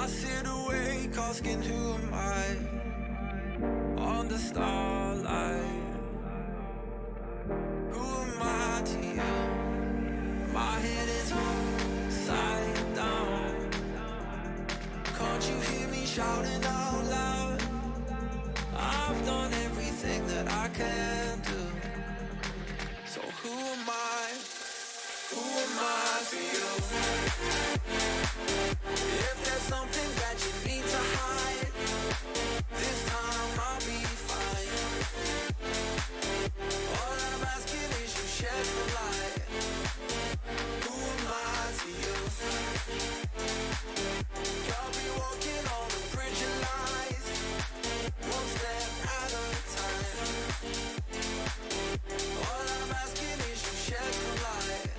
sit awake asking who am I on the starlight. Who am I to you? My head is upside down. Can't you hear me shouting out loud? I've done everything that I can do. So who am I? Who am I to you? If there's something that you need to hide, this time I'll be fine. All I'm asking is you shed the light. Who am I to you? I'll be walking on a bridge of lies, one step at a time. All I'm asking is you shed the light.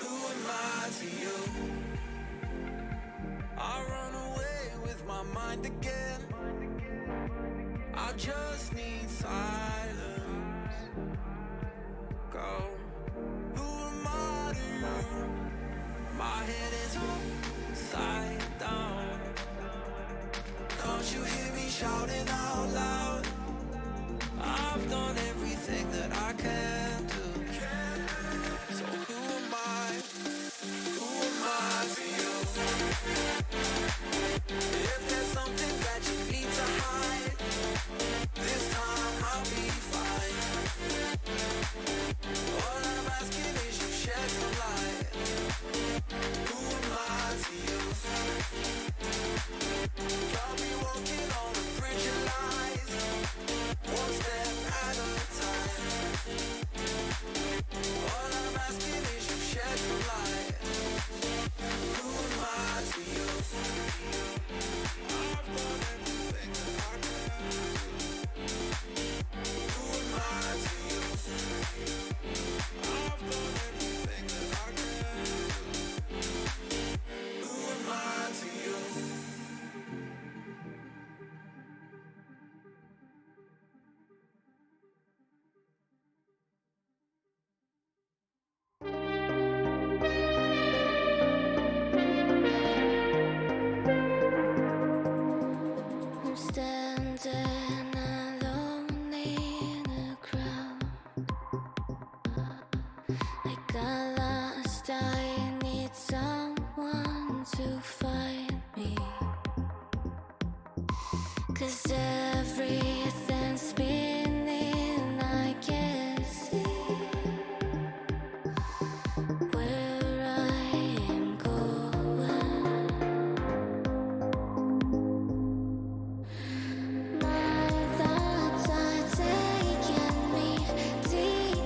Who am I to you? I run away with my mind again. I just need silence. Go. Who am I to you? My head is upside down. Can't you hear me shouting out loud? I've done everything that I can do. So who am I? Who am I to you? If there's something that you need to hide, this time I'll be fine. All I'm asking is you shed the light. Who am I to you? I'll be walking on a bridge of lies, one step at a time. All I'm asking is you shed the light. Who am I to you? I've done everything that I can. Who am I to you? I've done everything that I can. Who am I to you? I'm standing alone in a crowd. I got lost, I need someone to find me. 'Cause everything's spinning, I can't see where I am going. My thoughts are taking me deep.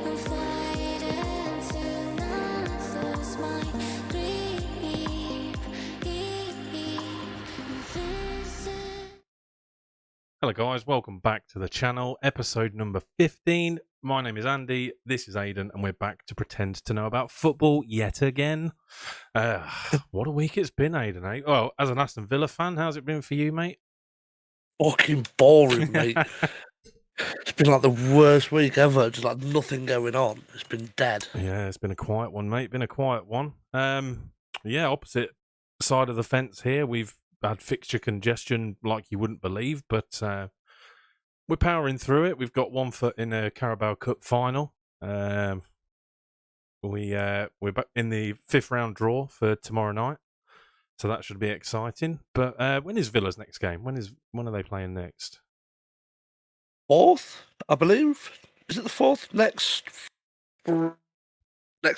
I'm fighting to not lose my grip. This is Hello guys, welcome back to the channel, episode number 15. My name is Andy, this is Aidan, and we're back to pretend to know about football yet again. What a week it's been, Aidan, eh? Well, as an Aston Villa fan, how's it been for you, mate? Fucking boring, mate. It's been like the worst week ever. Just like nothing going on. It's been dead. Yeah, it's been a quiet one, mate. Been a quiet one. Yeah, opposite side of the fence here. We've had fixture congestion like you wouldn't believe, but we're powering through it. We've got one foot in a Carabao Cup final. We're back in the 5th round draw for tomorrow night, so that should be exciting. But when is Villa's next game? When are they playing next? 4th, I believe. Is it the 4th? Next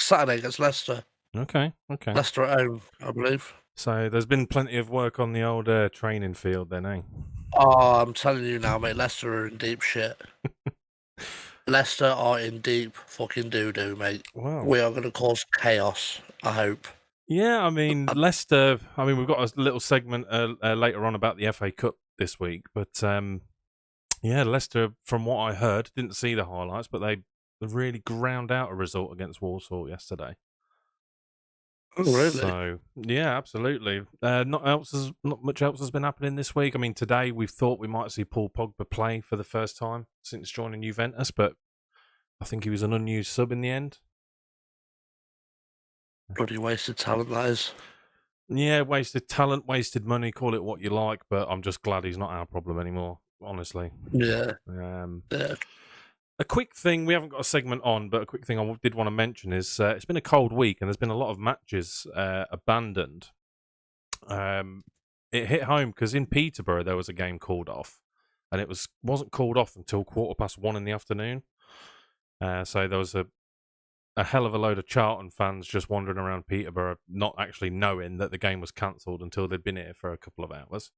Saturday against Leicester. Okay. Leicester at home, I believe. So there's been plenty of work on the old training field then, eh? Oh, I'm telling you now, mate. Leicester are in deep shit. Leicester are in deep fucking doo-doo, mate. Wow. We are going to cause chaos, I hope. Yeah, I mean, Leicester, we've got a little segment later on about the FA Cup this week, but yeah, Leicester, from what I heard, didn't see the highlights, but they really ground out a result against Walsall yesterday. Oh, really? So, yeah, absolutely. Not much else has been happening this week. I mean, today we thought we might see Paul Pogba play for the first time since joining Juventus, but I think he was an unused sub in the end. Bloody wasted talent, that is. Yeah, wasted talent, wasted money, call it what you like, but I'm just glad he's not our problem anymore, honestly. Yeah. Um, Yeah. A quick thing, we haven't got a segment on, but a quick thing I did want to mention is it's been a cold week and there's been a lot of matches abandoned. It hit home because in Peterborough there was a game called off, and it wasn't called off until 1:15 in the afternoon. So there was a hell of a load of Charlton fans just wandering around Peterborough, not actually knowing that the game was cancelled until they'd been here for a couple of hours.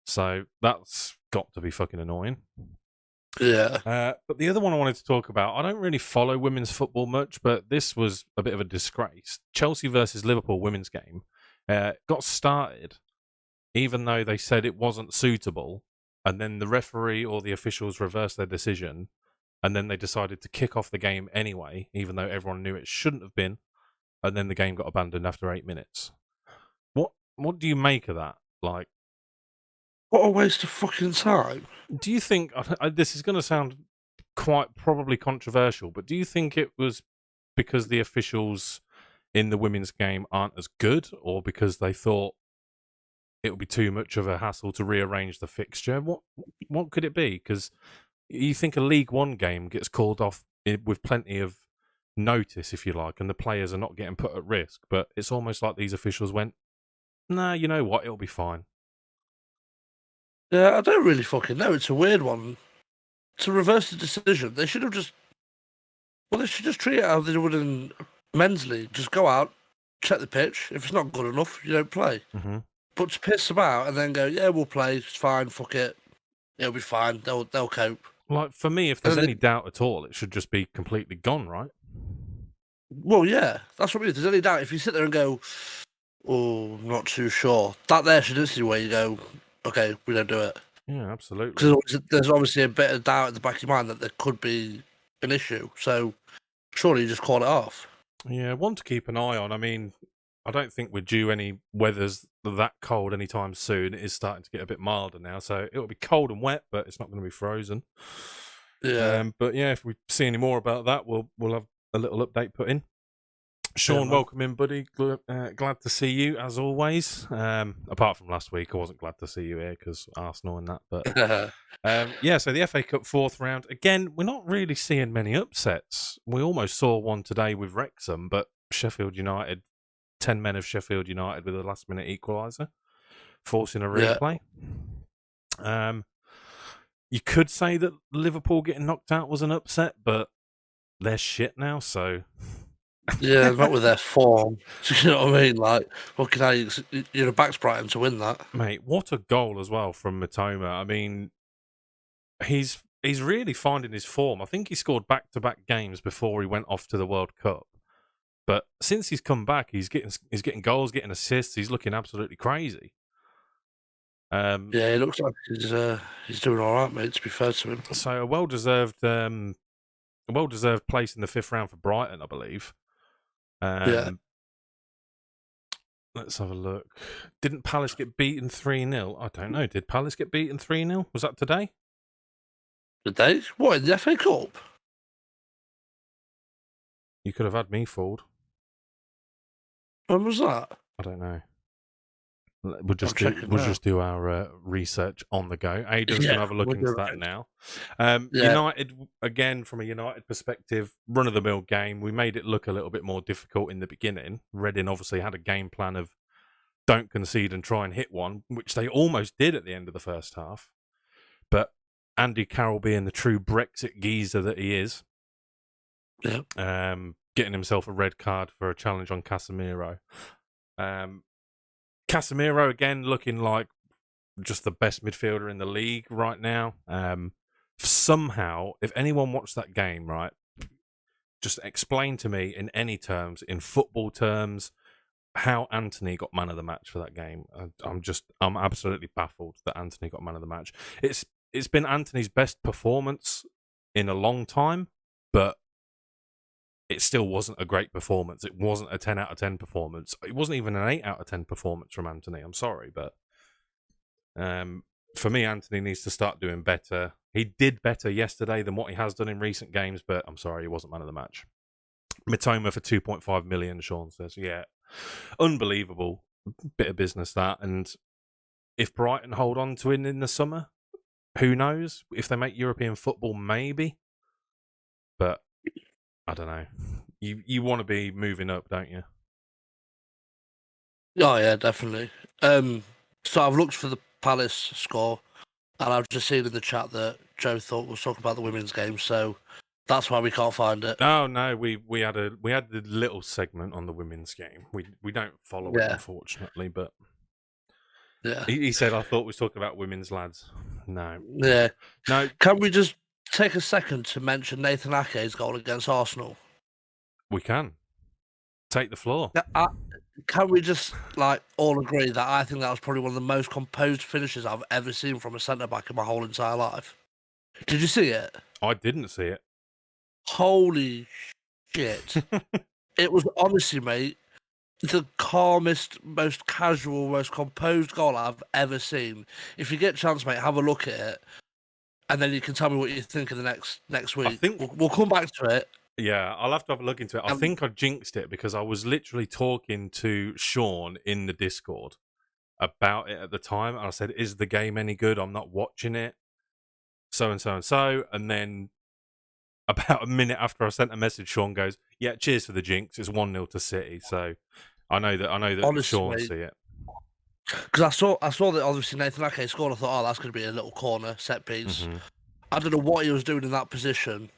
So that's got to be fucking annoying. Yeah. But the other one I wanted to talk about, I don't really follow women's football much, but this was a bit of a disgrace. Chelsea versus Liverpool women's game got started, even though they said it wasn't suitable, and then the referee or the officials reversed their decision, and then they decided to kick off the game anyway, even though everyone knew it shouldn't have been, and then the game got abandoned after 8 minutes. What do you make of that? Like, What a waste of fucking time. do you think this is going to sound quite probably controversial, but do you think it was because the officials in the women's game aren't as good, or because they thought it would be too much of a hassle to rearrange the fixture? What could it be? Because you think a League One game gets called off with plenty of notice, if you like, and the players are not getting put at risk, but it's almost like these officials went, nah, you know what, it'll be fine. Yeah, I don't really fucking know. It's a weird one. To reverse the decision, they should just treat it how they would in men's league. Just go out, check the pitch. If it's not good enough, you don't play. Mm-hmm. But to piss about and then go, yeah, we'll play. It's fine. Fuck it. It'll be fine. They'll cope. Like, for me, if there's any doubt at all, it should just be completely gone, right? Well, yeah, that's what I mean. If there's any doubt, if you sit there and go, oh, I'm not too sure, that there should instantly where you go, okay, we don't do it. Yeah, absolutely. Because there's obviously a bit of doubt at the back of your mind that there could be an issue. So surely you just call it off. Yeah, one to keep an eye on. I mean, I don't think we're due any weather's that cold anytime soon. It is starting to get a bit milder now, so it'll be cold and wet, but it's not going to be frozen. Yeah. But yeah, if we see any more about that, we'll have a little update put in. Sean, welcome in, buddy. Glad to see you as always. Apart from last week, I wasn't glad to see you here because Arsenal and that. But yeah, so the FA Cup fourth round again. We're not really seeing many upsets. We almost saw one today with Wrexham, but Sheffield United, 10 men of Sheffield United with a last-minute equaliser, forcing a replay. Yeah. You could say that Liverpool getting knocked out was an upset, but they're shit now, so. Yeah, not with their form. You know what I mean? Like, what can I? You're a back's Brighton to win that, mate. What a goal as well from Mitoma. I mean, he's really finding his form. I think he scored back-to-back games before he went off to the World Cup, but since he's come back, he's getting goals, getting assists. He's looking absolutely crazy. Yeah, he looks like he's doing all right, mate. To be fair to him, so a well-deserved place in the fifth round for Brighton, I believe. Yeah. Let's have a look. Didn't Palace get beaten 3-0? I don't know. Did Palace get beaten 3-0? Was that today? Did they? What, in the FA Cup? You could have had me fooled. When was that? I don't know. We'll just do our research on the go. Aidan's going to have a look into that now. United, again, from a United perspective, run-of-the-mill game. We made it look a little bit more difficult in the beginning. Reading obviously had a game plan of don't concede and try and hit one, which they almost did at the end of the first half. But Andy Carroll, being the true Brexit geezer that he is, getting himself a red card for a challenge on Casemiro. Casemiro, again, looking like just the best midfielder in the league right now. Somehow, if anyone watched that game, right, just explain to me in any terms, in football terms, how Anthony got man of the match for that game. I'm absolutely baffled that Anthony got man of the match. It's been Anthony's best performance in a long time, but it still wasn't a great performance. It wasn't a 10 out of 10 performance. It wasn't even an 8 out of 10 performance from Anthony. I'm sorry, but for me, Anthony needs to start doing better. He did better yesterday than what he has done in recent games, but I'm sorry, he wasn't man of the match. Mitoma for 2.5 million, Sean says. Yeah, Unbelievable bit of business that. And if Brighton hold on to it in the summer, who knows? If they make European football, maybe. But I don't know. You want to be moving up, don't you? Oh yeah, definitely. So I've looked for the Palace score, and I've just seen in the chat that Joe thought was talking about the women's game, so that's why we can't find it. Oh no, we had the little segment on the women's game. We don't follow it, Yeah. unfortunately, but Yeah. he said I thought we was talking about women's lads. No. Yeah. No, Can we just take a second to mention Nathan Ake's goal against Arsenal? we can. Take the floor. Can we just all agree that I think that was probably one of the most composed finishes I've ever seen from a centre back in my whole entire life? Did you see it? I didn't see it. Holy shit. It was honestly, mate, the calmest, most casual, most composed goal I've ever seen. If you get a chance, mate, have a look at it, and then you can tell me what you think of the next week. think- we'll come back to it. Yeah, I'll have to have a look into it. I think I jinxed it because I was literally talking to Sean in the Discord about it at the time. And I said, is the game any good? I'm not watching it. So and so and so. And then about a minute after I sent a message, Sean goes, yeah, cheers for the jinx. It's 1-0 to City. So I know that Honestly, Sean mate, see it. Because I saw that obviously Nathan Ake scored. I thought, oh, that's going to be a little corner set piece. Mhm. I don't know what he was doing in that position.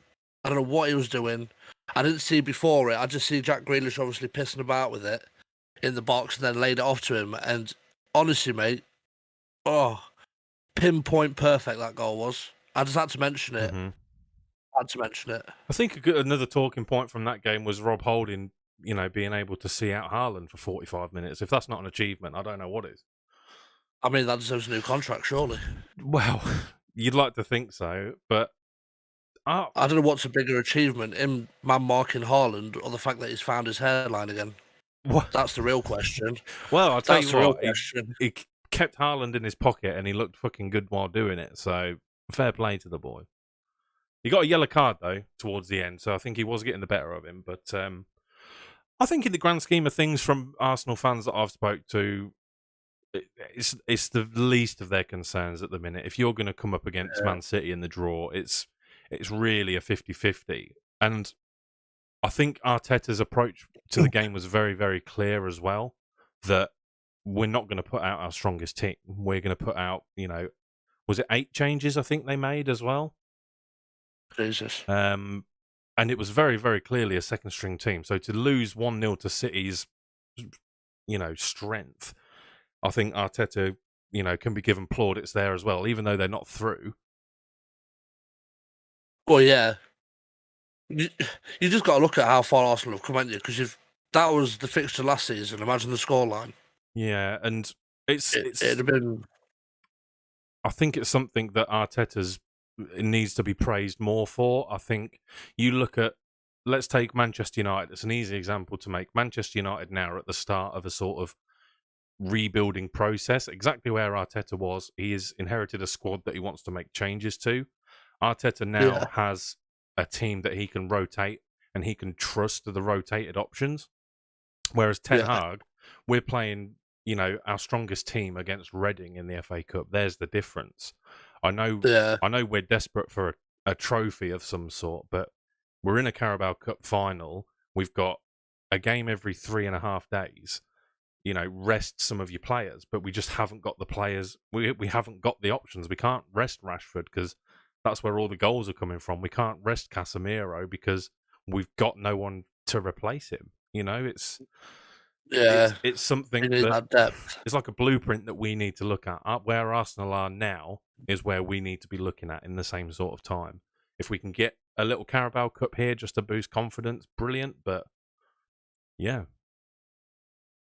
I don't know what he was doing. I didn't see before it. I just see Jack Grealish obviously pissing about with it in the box and then laid it off to him. And honestly, mate, pinpoint perfect that goal was. I just had to mention it. Mhm. Had to mention it. I think another talking point from that game was Rob Holding, being able to see out Haaland for 45 minutes. If that's not an achievement, I don't know what is. I mean, that deserves a new contract, surely. Well, you'd like to think so, but I don't know what's a bigger achievement, him man marking Haaland or the fact that he's found his hairline again. what? That's the real question. Well, I'll tell That's you the real what, question. he kept Haaland in his pocket and he looked fucking good while doing it. So fair play to the boy. He got a yellow card though towards the end, so I think he was getting the better of him. But I think in the grand scheme of things, from Arsenal fans that I've spoke to, it's the least of their concerns at the minute. If you're going to come up against Man City in the draw, it's really a 50-50. And I think Arteta's approach to the game was very, very clear as well, that we're not going to put out our strongest team. We're going to put out, was it 8 changes I think they made as well? Jesus. And it was very, very clearly a second string team. So to lose 1-0 to City's, strength, I think Arteta, can be given plaudits there as well, even though they're not through. Well, yeah. You just got to look at how far Arsenal have come, haven't you? Because if that was the fixture last season, imagine the scoreline. Yeah, and it'd have been. I think it's something that it needs to be praised more for. I think you look at, let's take Manchester United. It's an easy example to make. Manchester United now are at the start of a sort of rebuilding process, exactly where Arteta was. He has inherited a squad that he wants to make changes to. Arteta now has a team that he can rotate and he can trust the rotated options. Whereas Ten Hag, we're playing, our strongest team against Reading in the FA Cup. There's the difference. I know we're desperate for a trophy of some sort, but we're in a Carabao Cup final. We've got a game every 3.5 days. Rest some of your players, but we just haven't got the players. We haven't got the options. We can't rest Rashford because that's where all the goals are coming from. We can't rest Casemiro because we've got no one to replace him. It's something that depth. It's like a blueprint that we need to look at. Where Arsenal are now is where we need to be looking at in the same sort of time. If we can get a little Carabao Cup here just to boost confidence, brilliant. But yeah,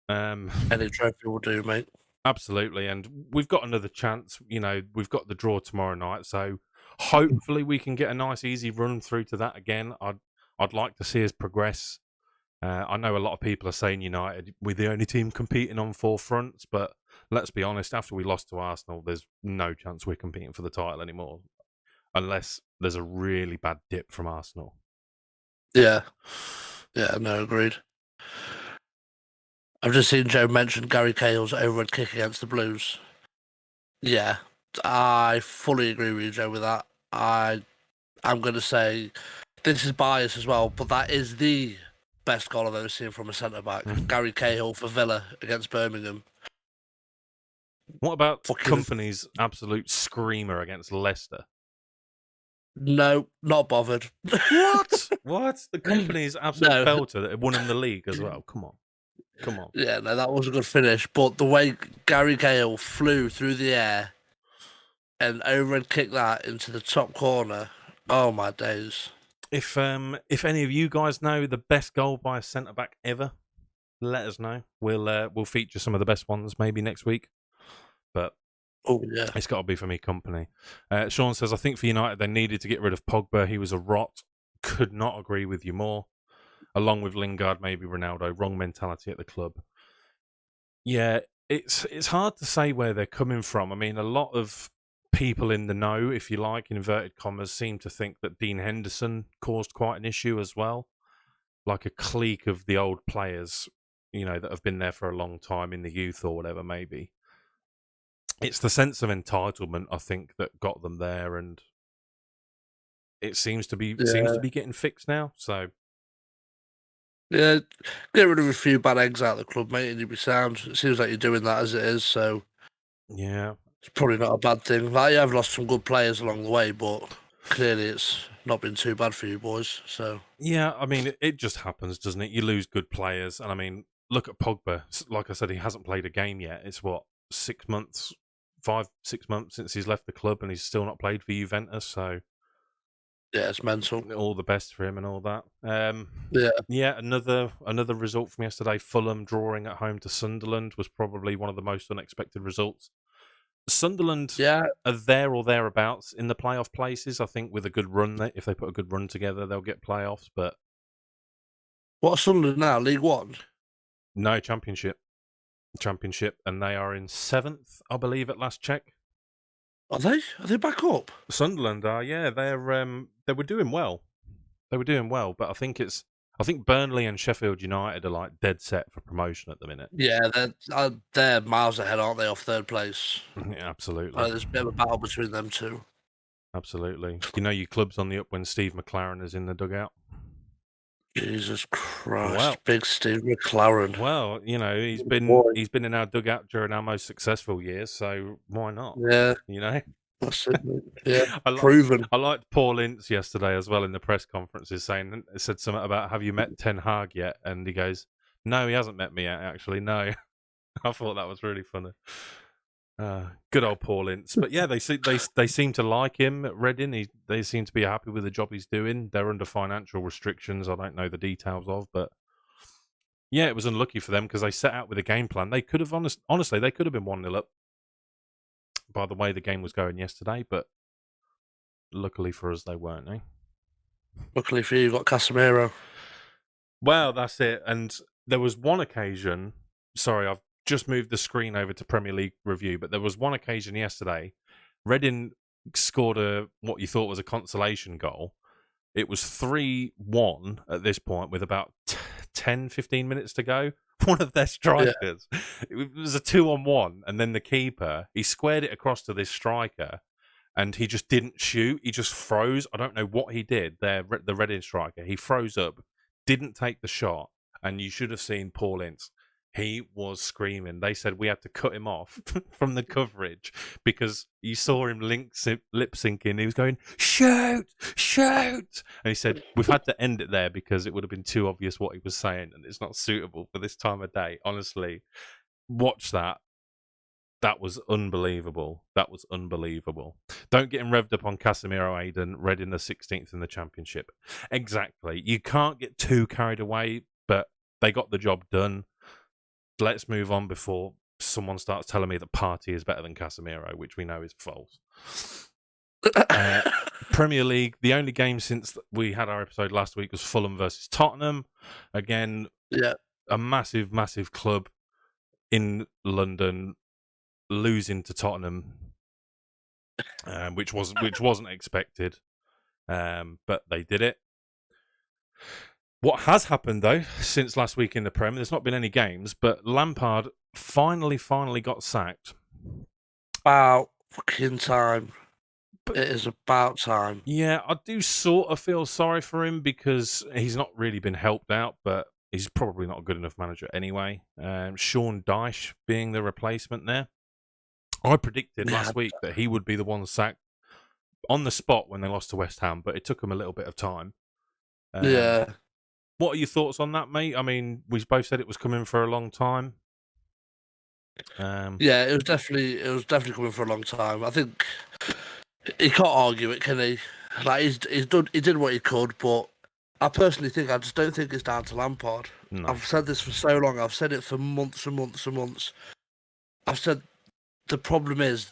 any trophy will do, mate. Absolutely, and we've got another chance. We've got the draw tomorrow night, so hopefully we can get a nice, easy run through to that again. I'd like to see us progress. I know a lot of people are saying United, we're the only team competing on 4 fronts, but let's be honest, after we lost to Arsenal, there's no chance we're competing for the title anymore, unless there's a really bad dip from Arsenal. Yeah, no, agreed. I've just seen Joe mention Gary Cahill's overhead kick against the Blues. Yeah, I fully agree with you, Joe, with that. I'm going to say this is bias as well, but that is the best goal I've ever seen from a centre back. Gary Cahill for Villa against Birmingham. What about Fucking- Company's absolute screamer against Leicester? No, not bothered. What? What? The Company's absolute No. belter that won him the league as well. Come on. Come on. Yeah, no, that was a good finish. But the way Gary Cahill flew through the air and overhead kicked that into the top corner, oh my days. If any of you guys know the best goal by a centre back ever, let us know. We'll feature some of the best ones maybe next week. But Oh yeah, it's got to be for me, Company. Sean says, I think for United they needed to get rid of Pogba. He was a rot. Could not agree with you more. Along with Lingard, maybe Ronaldo. Wrong mentality at the club. Yeah, it's hard to say where they're coming from. I mean, a lot of people in the know, if you like, in inverted commas, seem to think that Dean Henderson caused quite an issue as well. Like a clique of the old players, that have been there for a long time in the youth or whatever, maybe. It's the sense of entitlement, I think, that got them there, and it seems to be getting fixed now. So yeah. Get rid of a few bad eggs out of the club, mate, and you'll be sound. It seems like you're doing that as it is, so yeah, it's probably not a bad thing. Like, you have lost some good players along the way, but clearly it's not been too bad for you boys. So yeah. I mean, it just happens, doesn't it? You lose good players, and I mean, look at Pogba. Like I said, he hasn't played a game yet. It's what 6 months, 5-6 months since he's left the club, and he's still not played for Juventus. So yeah, it's mental. all the best for him and all that. Yeah, Another result from yesterday. Fulham drawing at home to Sunderland was probably one of the most unexpected results. Sunderland yeah. are there or thereabouts in the playoff places. I think with a good run, if they put a good run together, they'll get playoffs. But What's Sunderland now? League One? no, Championship, and they are in 7th, I believe, at last check. Are they? Are they back up? Sunderland are, yeah. They were doing well. But I think Burnley and Sheffield United are like dead set for promotion at the minute. Yeah, they're miles ahead, aren't they, off third place? Yeah, absolutely. There's a bit of a battle between them two. Absolutely. Your club's on the up when Steve McLaren is in the dugout. Jesus Christ, Well. big Steve McLaren. Well, he's been in our dugout during our most successful years, so why not? Yeah, that's it. Mate. Yeah, proven. I liked Paul Ince yesterday as well in the press conferences said something about, have you met Ten Hag yet? And he goes, no, he hasn't met me yet, actually, no. I thought that was really funny. Good old Paul Ince. But yeah, they seem to like him at Reading. They seem to be happy with the job he's doing. They're under financial restrictions. I don't know the details of, but yeah, it was unlucky for them because they set out with a game plan. They could have honestly, they could have been 1-0 up by the way the game was going yesterday, but luckily for us, they weren't. Luckily for you, you've got Casemiro. Well, that's it. And there was one occasion. Sorry, I've just moved the screen over to Premier League review, but there was one occasion yesterday. Reading scored what you thought was a consolation goal. It was 3-1 at this point with about 10-15 minutes to go. One of their strikers, it was a 2-on-1, and then the keeper, he squared it across to this striker, and he just didn't shoot. He just froze. I don't know what he did there, the Reading striker. He froze up, didn't take the shot, and you should have seen Paul Ince. He was screaming. They said we had to cut him off from the coverage because you saw him lip syncing. He was going, shoot, shoot. And he said, we've had to end it there because it would have been too obvious what he was saying and it's not suitable for this time of day. Honestly, watch that. That was unbelievable. Don't get him revved up on Casemiro, Aiden. Reading the 16th in the Championship. Exactly. You can't get too carried away, but they got the job done. Let's move on before someone starts telling me that Partey is better than Casemiro, which we know is false. Premier League, the only game since we had our episode last week was Fulham versus Tottenham. Again, a massive, massive club in London losing to Tottenham, which wasn't expected, but they did it. What has happened, though, since last week in the Prem, there's not been any games, but Lampard finally got sacked. About fucking time. But It is about time. yeah, I do sort of feel sorry for him because he's not really been helped out, but he's probably not a good enough manager anyway. Sean Dyche being the replacement there. I predicted last week that he would be the one sacked on the spot when they lost to West Ham, but it took him a little bit of time. Yeah. What are your thoughts on that, mate? I mean, we both said it was coming for a long time. Yeah, it was definitely coming for a long time. I think he can't argue it, can he? Like he did what he could, but I personally think I just don't think it's down to Lampard. No. I've said this for so long. I've said it for months and months and months. I've said the problem is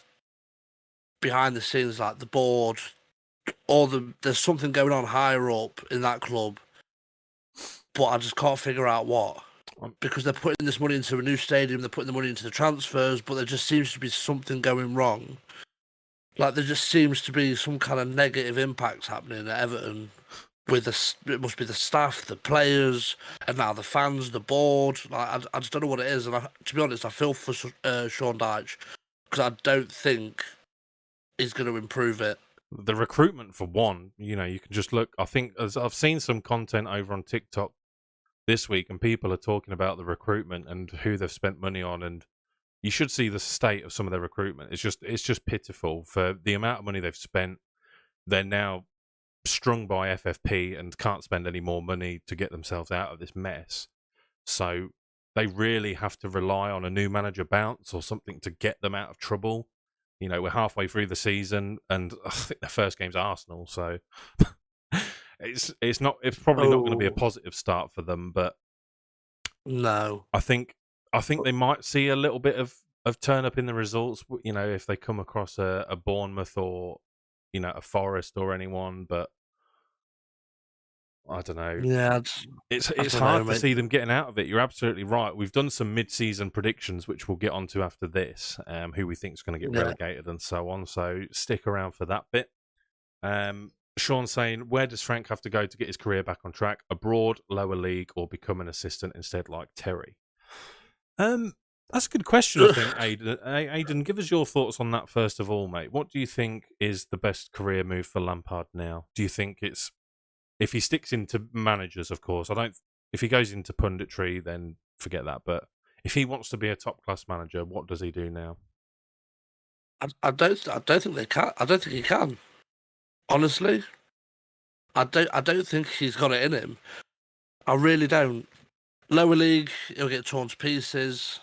behind the scenes, like the board, there's something going on higher up in that club, but I just can't figure out what. Because they're putting this money into a new stadium, they're putting the money into the transfers, but there just seems to be something going wrong. Like there just seems to be some kind of negative impacts happening at Everton with it must be the staff, the players, and now the fans, the board. Like I just don't know what it is, and to be honest, I feel for Sean Dyche because I don't think he's going to improve it. The recruitment, for one, you can just look. I think as I've seen some content over on TikTok this week, and people are talking about the recruitment and who they've spent money on, and you should see the state of some of their recruitment. It's just pitiful for the amount of money they've spent. They're now strung by FFP and can't spend any more money to get themselves out of this mess. So they really have to rely on a new manager bounce or something to get them out of trouble. We're halfway through the season, and I think the first game's Arsenal, so it's probably not going to be a positive start for them. But no, I think they might see a little bit of turn up in the results, if they come across a Bournemouth or, a Forest or anyone, but I don't know. Yeah, it's hard to see them getting out of it. You're absolutely right. We've done some mid-season predictions, which we'll get onto after this, who we think is going to get relegated and so on. So stick around for that bit. Sean's saying, where does Frank have to go to get his career back on track? Abroad, lower league, or become an assistant instead like Terry? That's a good question, I think, Aidan. Aidan, give us your thoughts on that first of all, mate. What do you think is the best career move for Lampard now? Do you think it's, if he sticks into managers, of course, if he goes into punditry, then forget that. But if he wants to be a top-class manager, what does he do now? I don't think they can. I don't think he can. Honestly, I don't think he's got it in him. I really don't. Lower league, he'll get torn to pieces.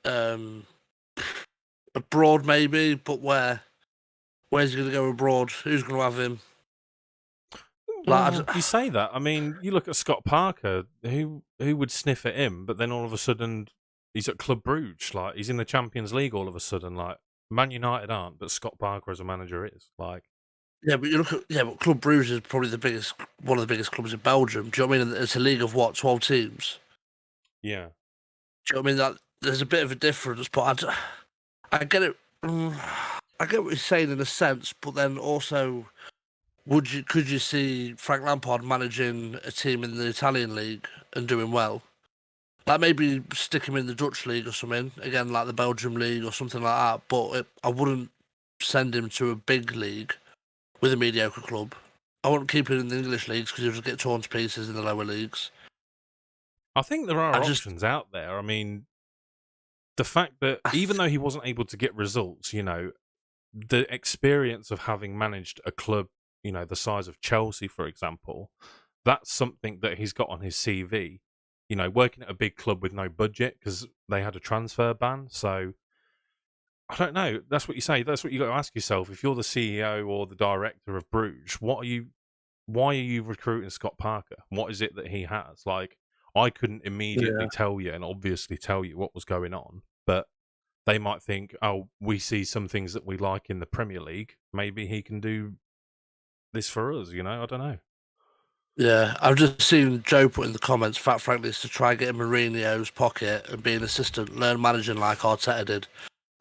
Abroad maybe, but where? Where's he going to go abroad? Who's going to have him? Well, you say that. I mean, you look at Scott Parker. Who would sniff at him? But then all of a sudden, he's at Club Brugge. Like he's in the Champions League. All of a sudden, like Man United aren't, but Scott Parker as a manager is. Like, yeah, but you look at but Club Brugge is probably one of the biggest clubs in Belgium. Do you know what I mean? It's a league of 12 teams. Yeah. Do you know what I mean? That there's a bit of a difference, but I get it. I get what you're saying in a sense, but then also, could you see Frank Lampard managing a team in the Italian league and doing well? Like maybe stick him in the Dutch league or something, again like the Belgium league or something like that. But I wouldn't send him to a big league with a mediocre club. I wouldn't keep him in the English leagues because he'll just get torn to pieces in the lower leagues. I think there are options out there. I mean, the fact that even though he wasn't able to get results, the experience of having managed a club, the size of Chelsea, for example, that's something that he's got on his CV. Working at a big club with no budget because they had a transfer ban. So I don't know. That's what you say. That's what you got to ask yourself. If you're the CEO or the director of Bruges, why are you recruiting Scott Parker? What is it that he has? Like, I couldn't immediately tell you and obviously tell you what was going on, but they might think, oh, we see some things that we like in the Premier League. Maybe he can do this for us, I don't know. Yeah, I've just seen Joe put in the comments, Fat Frank needs to try getting Mourinho's pocket and be an assistant, learn managing like Arteta did.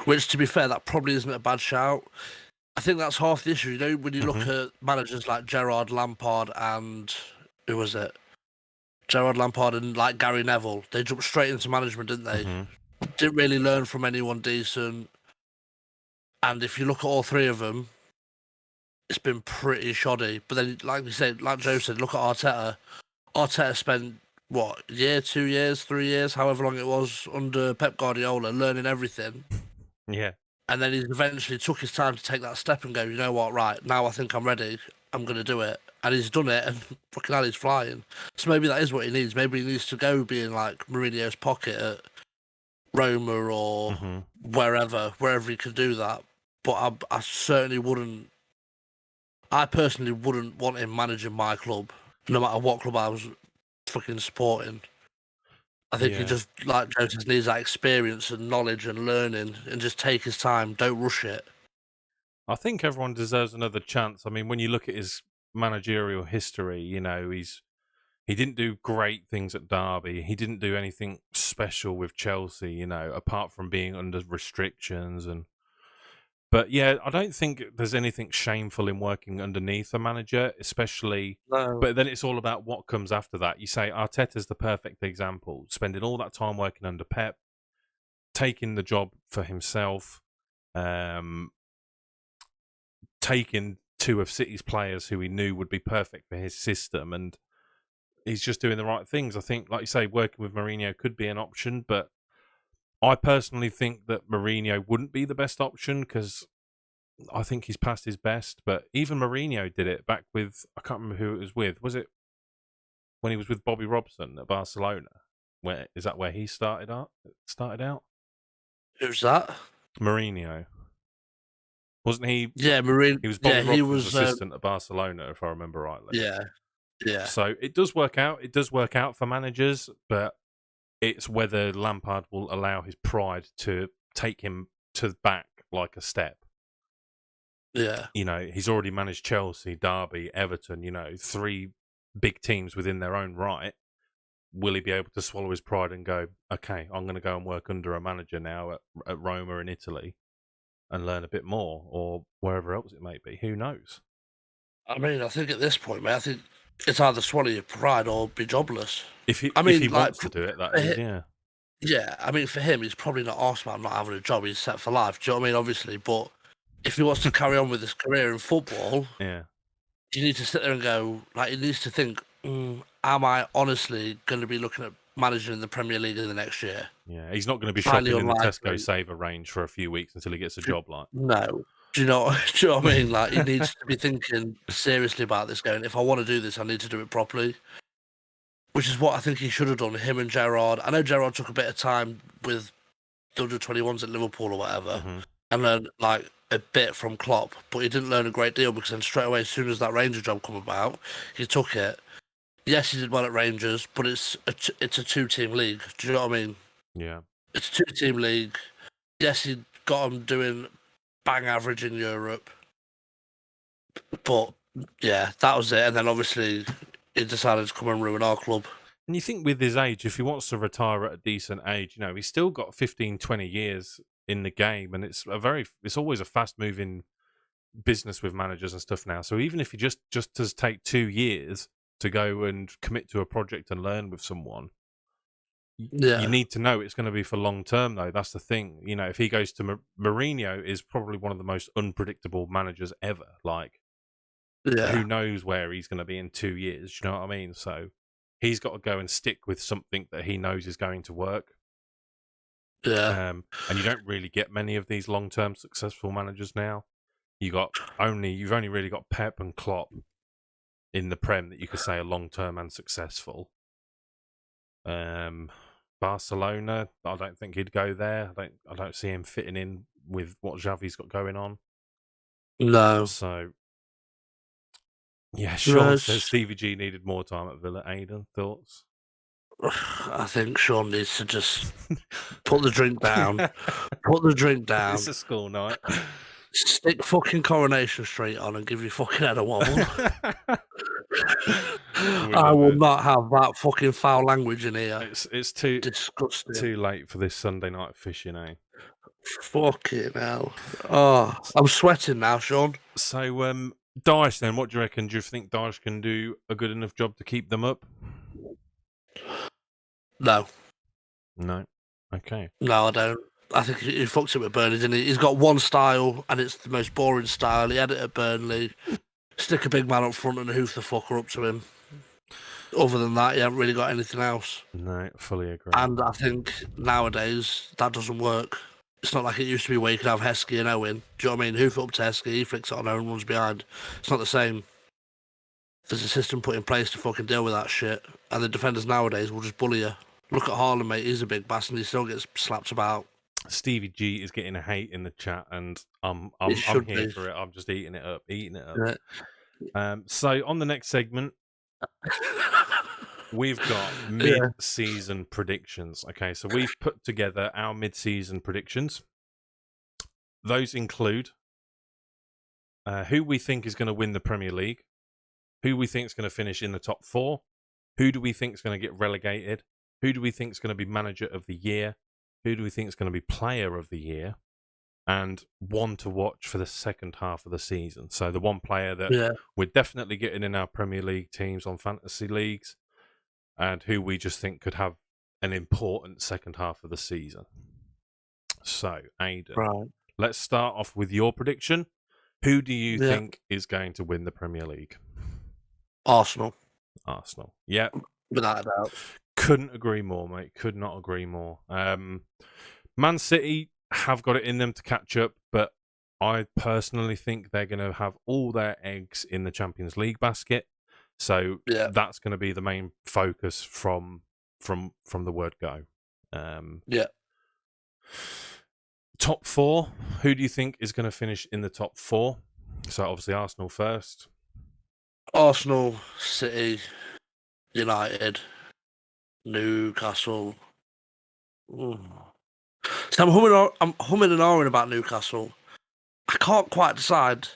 Which, to be fair, that probably isn't a bad shout. I think that's half the issue, when you look at managers like Gerrard, Lampard and who was it? Gerard Lampard and like Gary Neville. They jumped straight into management, didn't they? Mhm. Didn't really learn from anyone decent. And if you look at all three of them, it's been pretty shoddy. But then, like you said, like Joe said, look at Arteta. Arteta spent what, a year, 2 years, 3 years, however long it was under Pep Guardiola, learning everything. Yeah. And then he eventually took his time to take that step and go, you know what, right, now I think I'm ready. I'm going to do it. And he's done it, and fucking hell, he's flying. So maybe that is what he needs. Maybe he needs to go be in, like, Mourinho's pocket at Roma or Mhm. wherever he could do that. But I certainly wouldn't... I personally wouldn't want him managing my club, no matter what club I was fucking supporting. I think he Yeah. just, like Joseph, needs that experience and knowledge and learning and just take his time. Don't rush it. I think everyone deserves another chance. I mean, when you look at his managerial history, you know, he didn't do great things at Derby. He didn't do anything special with Chelsea, you know, apart from being under restrictions but yeah, I don't think there's anything shameful in working underneath a manager, especially. No. But then it's all about what comes after that. You say Arteta's the perfect example, spending all that time working under Pep, taking the job for himself, taking two of City's players who he knew would be perfect for his system, and he's just doing the right things. I think, like you say, working with Mourinho could be an option, but I personally think that Mourinho wouldn't be the best option because I think he's past his best. But even Mourinho did it back with, I can't remember who it was with. Was it when he was with Bobby Robson at Barcelona? Where is that where he started out? Who's that? Mourinho. Wasn't he? Yeah, Mourinho. He was Bobby Yeah, Robson's he was. assistant at Barcelona, if I remember rightly. Yeah. So it does work out. It does work out for managers, but it's whether Lampard will allow his pride to take him to the back like a step. Yeah. You know, he's already managed Chelsea, Derby, Everton, you know, three big teams within their own right. Will he be able to swallow his pride and go, okay, I'm going to go and work under a manager now at Roma in Italy and learn a bit more, or wherever else it may be? Who knows? I mean, I think at this point, mate, I think it's either swallow your pride or be jobless. If he like, wants to do it, that is, yeah. Yeah, I mean, for him, he's probably not arsed about not having a job. He's set for life. Do you know what I mean? Obviously, but if he wants to carry on with his career in football, Yeah. you need to sit there and go, like, he needs to think, am I honestly going to be looking at managing in the Premier League in the next year? Yeah, he's not going to be Highly shopping in the unlikely. Tesco Saver range for a few weeks until he gets a job, like. No. Do you know what I mean? Like, he needs to be thinking seriously about this, going, if I want to do this, I need to do it properly. Which is what I think he should have done, him and Gerrard. I know Gerrard took a bit of time with the under-21s at Liverpool or whatever, Mhm. and learned, like, a bit from Klopp, but he didn't learn a great deal because then straight away, as soon as that Rangers job come about, he took it. Yes, he did well at Rangers, but it's a two-team league. Do you know what I mean? Yeah. It's a two-team league. Yes, he got him doing bang average in Europe, but yeah, that was it. And then obviously he decided to come and ruin our club. And you think with his age, if he wants to retire at a decent age, you know, he's still got 15, 20 years in the game, and it's always a fast-moving business with managers and stuff now. So even if he just does take 2 years to go and commit to a project and learn with someone, you need to know it's going to be for long term, though. That's the thing. You know, if he goes to Mourinho, is probably one of the most unpredictable managers ever. Like, who knows where he's going to be in 2 years? You know what I mean? So he's got to go and stick with something that he knows is going to work. Yeah. And you don't really get many of these long-term successful managers now. You've only really got Pep and Klopp in the Prem that you could say are long-term and successful. Barcelona, I don't think he'd go there. I don't see him fitting in with what Xavi's got going on. No. So yeah, Sean says Stevie G needed more time at Villa. Aidan, thoughts? I think Sean needs to just put the drink down. Put the drink down. It's a school night. Stick fucking Coronation Street on and give your fucking head a wobble. I will not have that fucking foul language in here. It's too disgusting. Too late for this Sunday night fishing, eh? Fucking hell. Oh, I'm sweating now, Sean. So Daesh, then, what do you reckon? Do you think Daesh can do a good enough job to keep them up? No. No. Okay. No, I don't. I think he fucks it with Burnley, didn't he? He's got one style, and it's the most boring style. He had it at Burnley. Stick a big man up front and hoof the fucker up to him. Other than that, he hasn't really got anything else. No, fully agree. And I think nowadays that doesn't work. It's not like it used to be where you could have Heskey and Owen. Do you know what I mean? Hoof it up to Heskey, he flicks it on Owen, runs behind. It's not the same. There's a system put in place to fucking deal with that shit. And the defenders nowadays will just bully you. Look at Haaland, mate. He's a big bastard and he still gets slapped about. Stevie G is getting a hate in the chat, and I'm It should here be. for it. I'm just eating it up. Yeah. So on the next segment, we've got mid-season predictions. Okay, so we've put together our mid-season predictions. Those include who we think is going to win the Premier League, who we think is going to finish in the top 4, who do we think is going to get relegated, who do we think is going to be Manager of the Year, who do we think is going to be Player of the Year, and one to watch for the second half of the season. So the one player that we're definitely getting in our Premier League teams on fantasy leagues, and who we just think could have an important second half of the season. So, Aidan, let's start off with your prediction. Who do you think is going to win the Premier League? Arsenal. Yeah. Without a doubt. Couldn't agree more, mate. Could not agree more. Man City have got it in them to catch up, but I personally think they're going to have all their eggs in the Champions League basket. So that's going to be the main focus from the word go. Top 4. Who do you think is going to finish in the top 4? So obviously Arsenal first. Arsenal, City, United, Newcastle. So I'm humming and ahhing about Newcastle. I can't quite decide.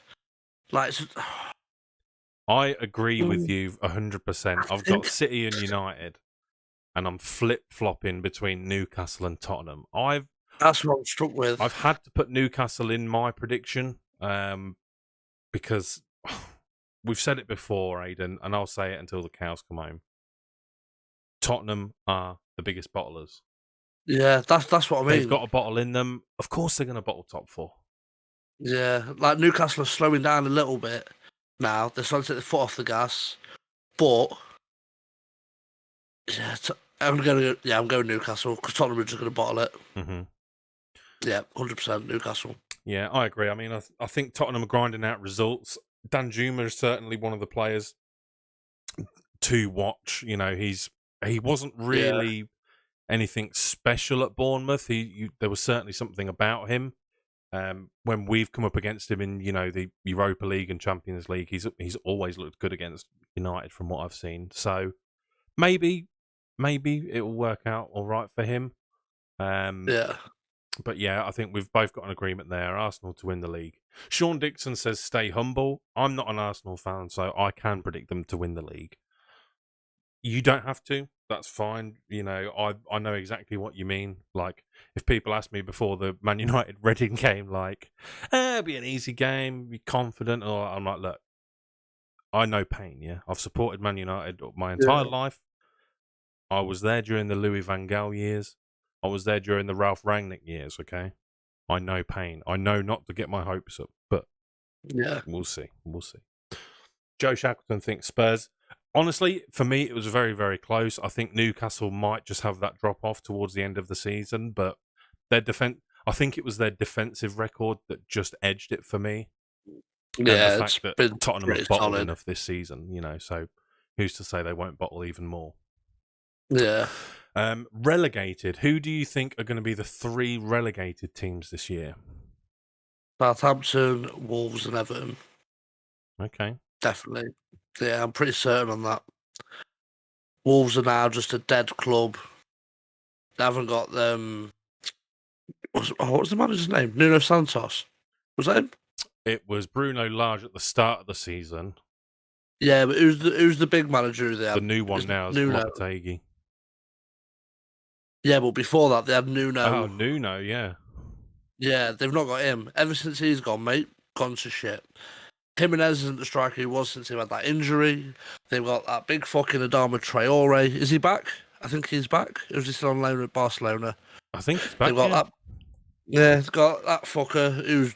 I agree with you 100%. I've got City and United, and I'm flip-flopping between Newcastle and Tottenham. That's what I'm struck with. I've had to put Newcastle in my prediction because we've said it before, Aidan, and I'll say it until the cows come home. Tottenham are the biggest bottlers. Yeah, that's what I mean. They've got a bottle in them. Of course they're going to bottle top 4. Yeah, like Newcastle are slowing down a little bit now. They're starting to take the foot off the gas. But I'm going Newcastle because Tottenham are just going to bottle it. Mm-hmm. Yeah, 100% Newcastle. Yeah, I agree. I mean, I think Tottenham are grinding out results. Danjuma is certainly one of the players to watch. You know, he wasn't really anything special at Bournemouth. There was certainly something about him. When we've come up against him in, the Europa League and Champions League, he's always looked good against United from what I've seen. So maybe it will work out all right for him. But yeah, I think we've both got an agreement there. Arsenal to win the league. Sean Dixon says stay humble. I'm not an Arsenal fan, so I can predict them to win the league. You don't have to. That's fine. I know exactly what you mean. Like, if people ask me before the Man United Reading game, like, it'll be an easy game, be confident, or I'm like, look, I know pain, yeah? I've supported Man United my entire life. I was there during the Louis van Gaal years. I was there during the Ralph Rangnick years, okay? I know pain. I know not to get my hopes up, but we'll see. Joe Shackleton thinks Spurs. Honestly, for me, it was very, very close. I think Newcastle might just have that drop-off towards the end of the season, but I think it was their defensive record that just edged it for me. Yeah, and the fact that Tottenham have bottled enough this season, so who's to say they won't bottle even more? Yeah. Relegated. Who do you think are going to be the 3 relegated teams this year? Southampton, Wolves, and Everton. Okay. Definitely. Yeah, I'm pretty certain on that. Wolves are now just a dead club. They haven't got them. What was the manager's name? Nuno Santos. Was that him? It was Bruno Lage at the start of the season. Yeah, but who's the big manager they had? The new one now is Lopetegui. Yeah, but before that they had Nuno. Oh, Nuno, yeah. Yeah, they've not got him. Ever since he's gone, mate, gone to shit. Jimenez isn't the striker he was since he had that injury. They've got that big fucking Adama Traore. Is he back? I think he's back. Or is he still on loan at Barcelona? I think he's back. They've got Yeah. that. Yeah, it's got that fucker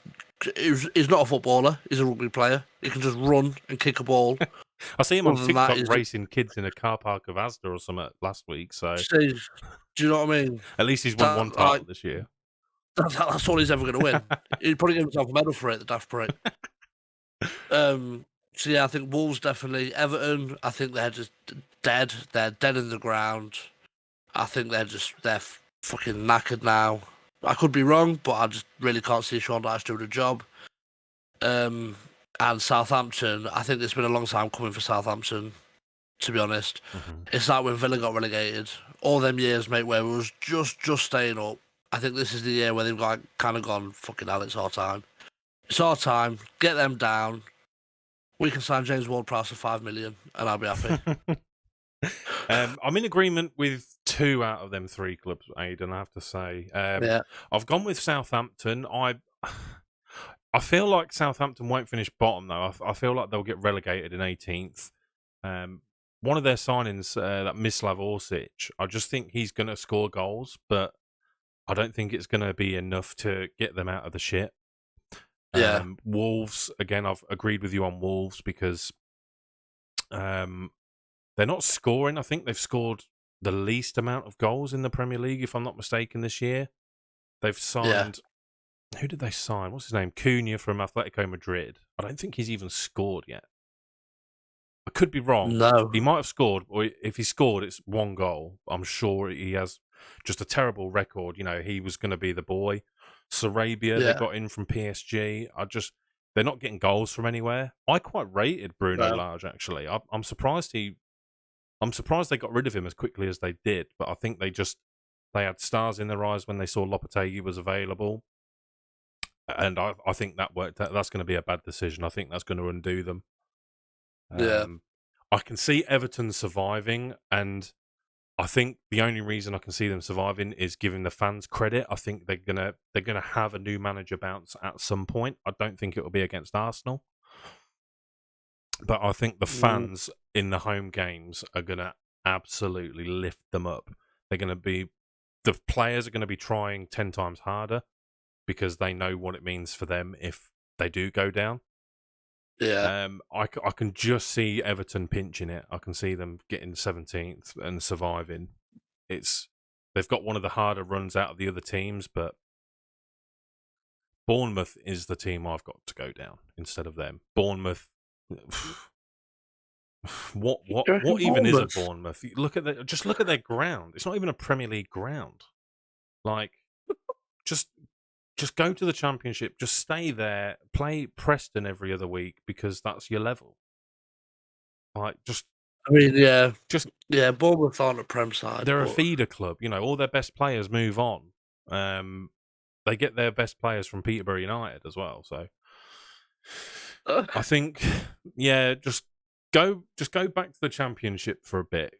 he's not a footballer. He's a rugby player. He can just run and kick a ball. I see him on Other than that, TikTok he's- racing kids in a car park of Asda or something last week. So Do you know what I mean? at least he's won That, one title like- this year. That's all he's ever going to win. He'd probably give himself a medal for it, the daft prick. So yeah, I think Wolves definitely. Everton, I think they're just dead. They're dead in the ground. I think they're fucking knackered now. I could be wrong, but I just really can't see Sean Dyche doing a job. And Southampton, I think it's been a long time coming for Southampton, to be honest. It's like when Villa got relegated. All them years, mate, where it was just staying up. I think this is the year where they've kind of gone, fucking hell, it's our time. It's our time. Get them down. We can sign James Ward-Prowse for 5 million, and I'll be happy. I'm in agreement with 2 out of them 3 clubs, Aidan, I have to say. Yeah. I've gone with Southampton. I feel like Southampton won't finish bottom, though. I feel like they'll get relegated in 18th. One of their signings, that Mislav Orsic, I just think he's going to score goals, but I don't think it's going to be enough to get them out of the shit. Yeah. Wolves, again, I've agreed with you on Wolves because they're not scoring. I think they've scored the least amount of goals in the Premier League, if I'm not mistaken, this year. They've signed... Who did they sign? What's his name? Cunha from Atletico Madrid. I don't think he's even scored yet. I could be wrong. No. He might have scored, or if he scored, it's 1 goal. I'm sure he has just a terrible record. You know, he was going to be the boy. Sarabia, they got in from PSG. They're not getting goals from anywhere. I quite rated Bruno Lage, actually. I'm surprised they got rid of him as quickly as they did, but I think they had stars in their eyes when they saw Lopetegui was available. And I think that worked out. That's going to be a bad decision. I think that's going to undo them. I can see Everton surviving, and I think the only reason I can see them surviving is giving the fans credit. I think they're gonna have a new manager bounce at some point. I don't think it will be against Arsenal, but I think the fans in the home games are gonna absolutely lift them up. The players are gonna be trying 10 times harder because they know what it means for them if they do go down. Yeah. I can just see Everton pinching it. I can see them getting 17th and surviving. They've got one of the harder runs out of the other teams, but Bournemouth is the team I've got to go down instead of them. Bournemouth. What even is a Bournemouth? Look at their ground. It's not even a Premier League ground. Like, just go to the Championship. Just stay there. Play Preston every other week because that's your level. Like, Bournemouth aren't a Prem side. They're a feeder club. You know, all their best players move on. They get their best players from Peterborough United as well. So, I think, just go back to the Championship for a bit.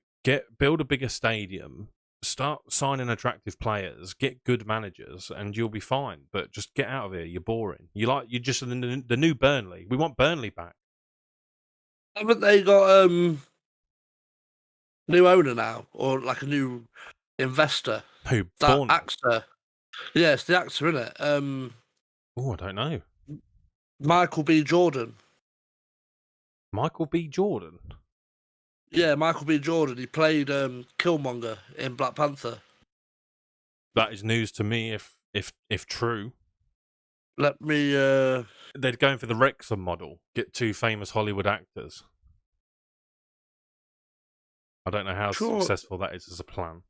Build a bigger stadium. Start signing attractive players, get good managers, and you'll be fine. But just get out of here. You're boring. You're just the new Burnley. We want Burnley back. Haven't they got new owner now, or like a new investor? Who? That Bournemouth? actor. Yeah, it's the actor, isn't it? I don't know. Michael B. Jordan. Michael B. Jordan. Yeah, Michael B. Jordan. He played Killmonger in Black Panther. That is news to me, if true. Let me. They're going for the Wrexham model. Get 2 famous Hollywood actors. I don't know how successful that is as a plan.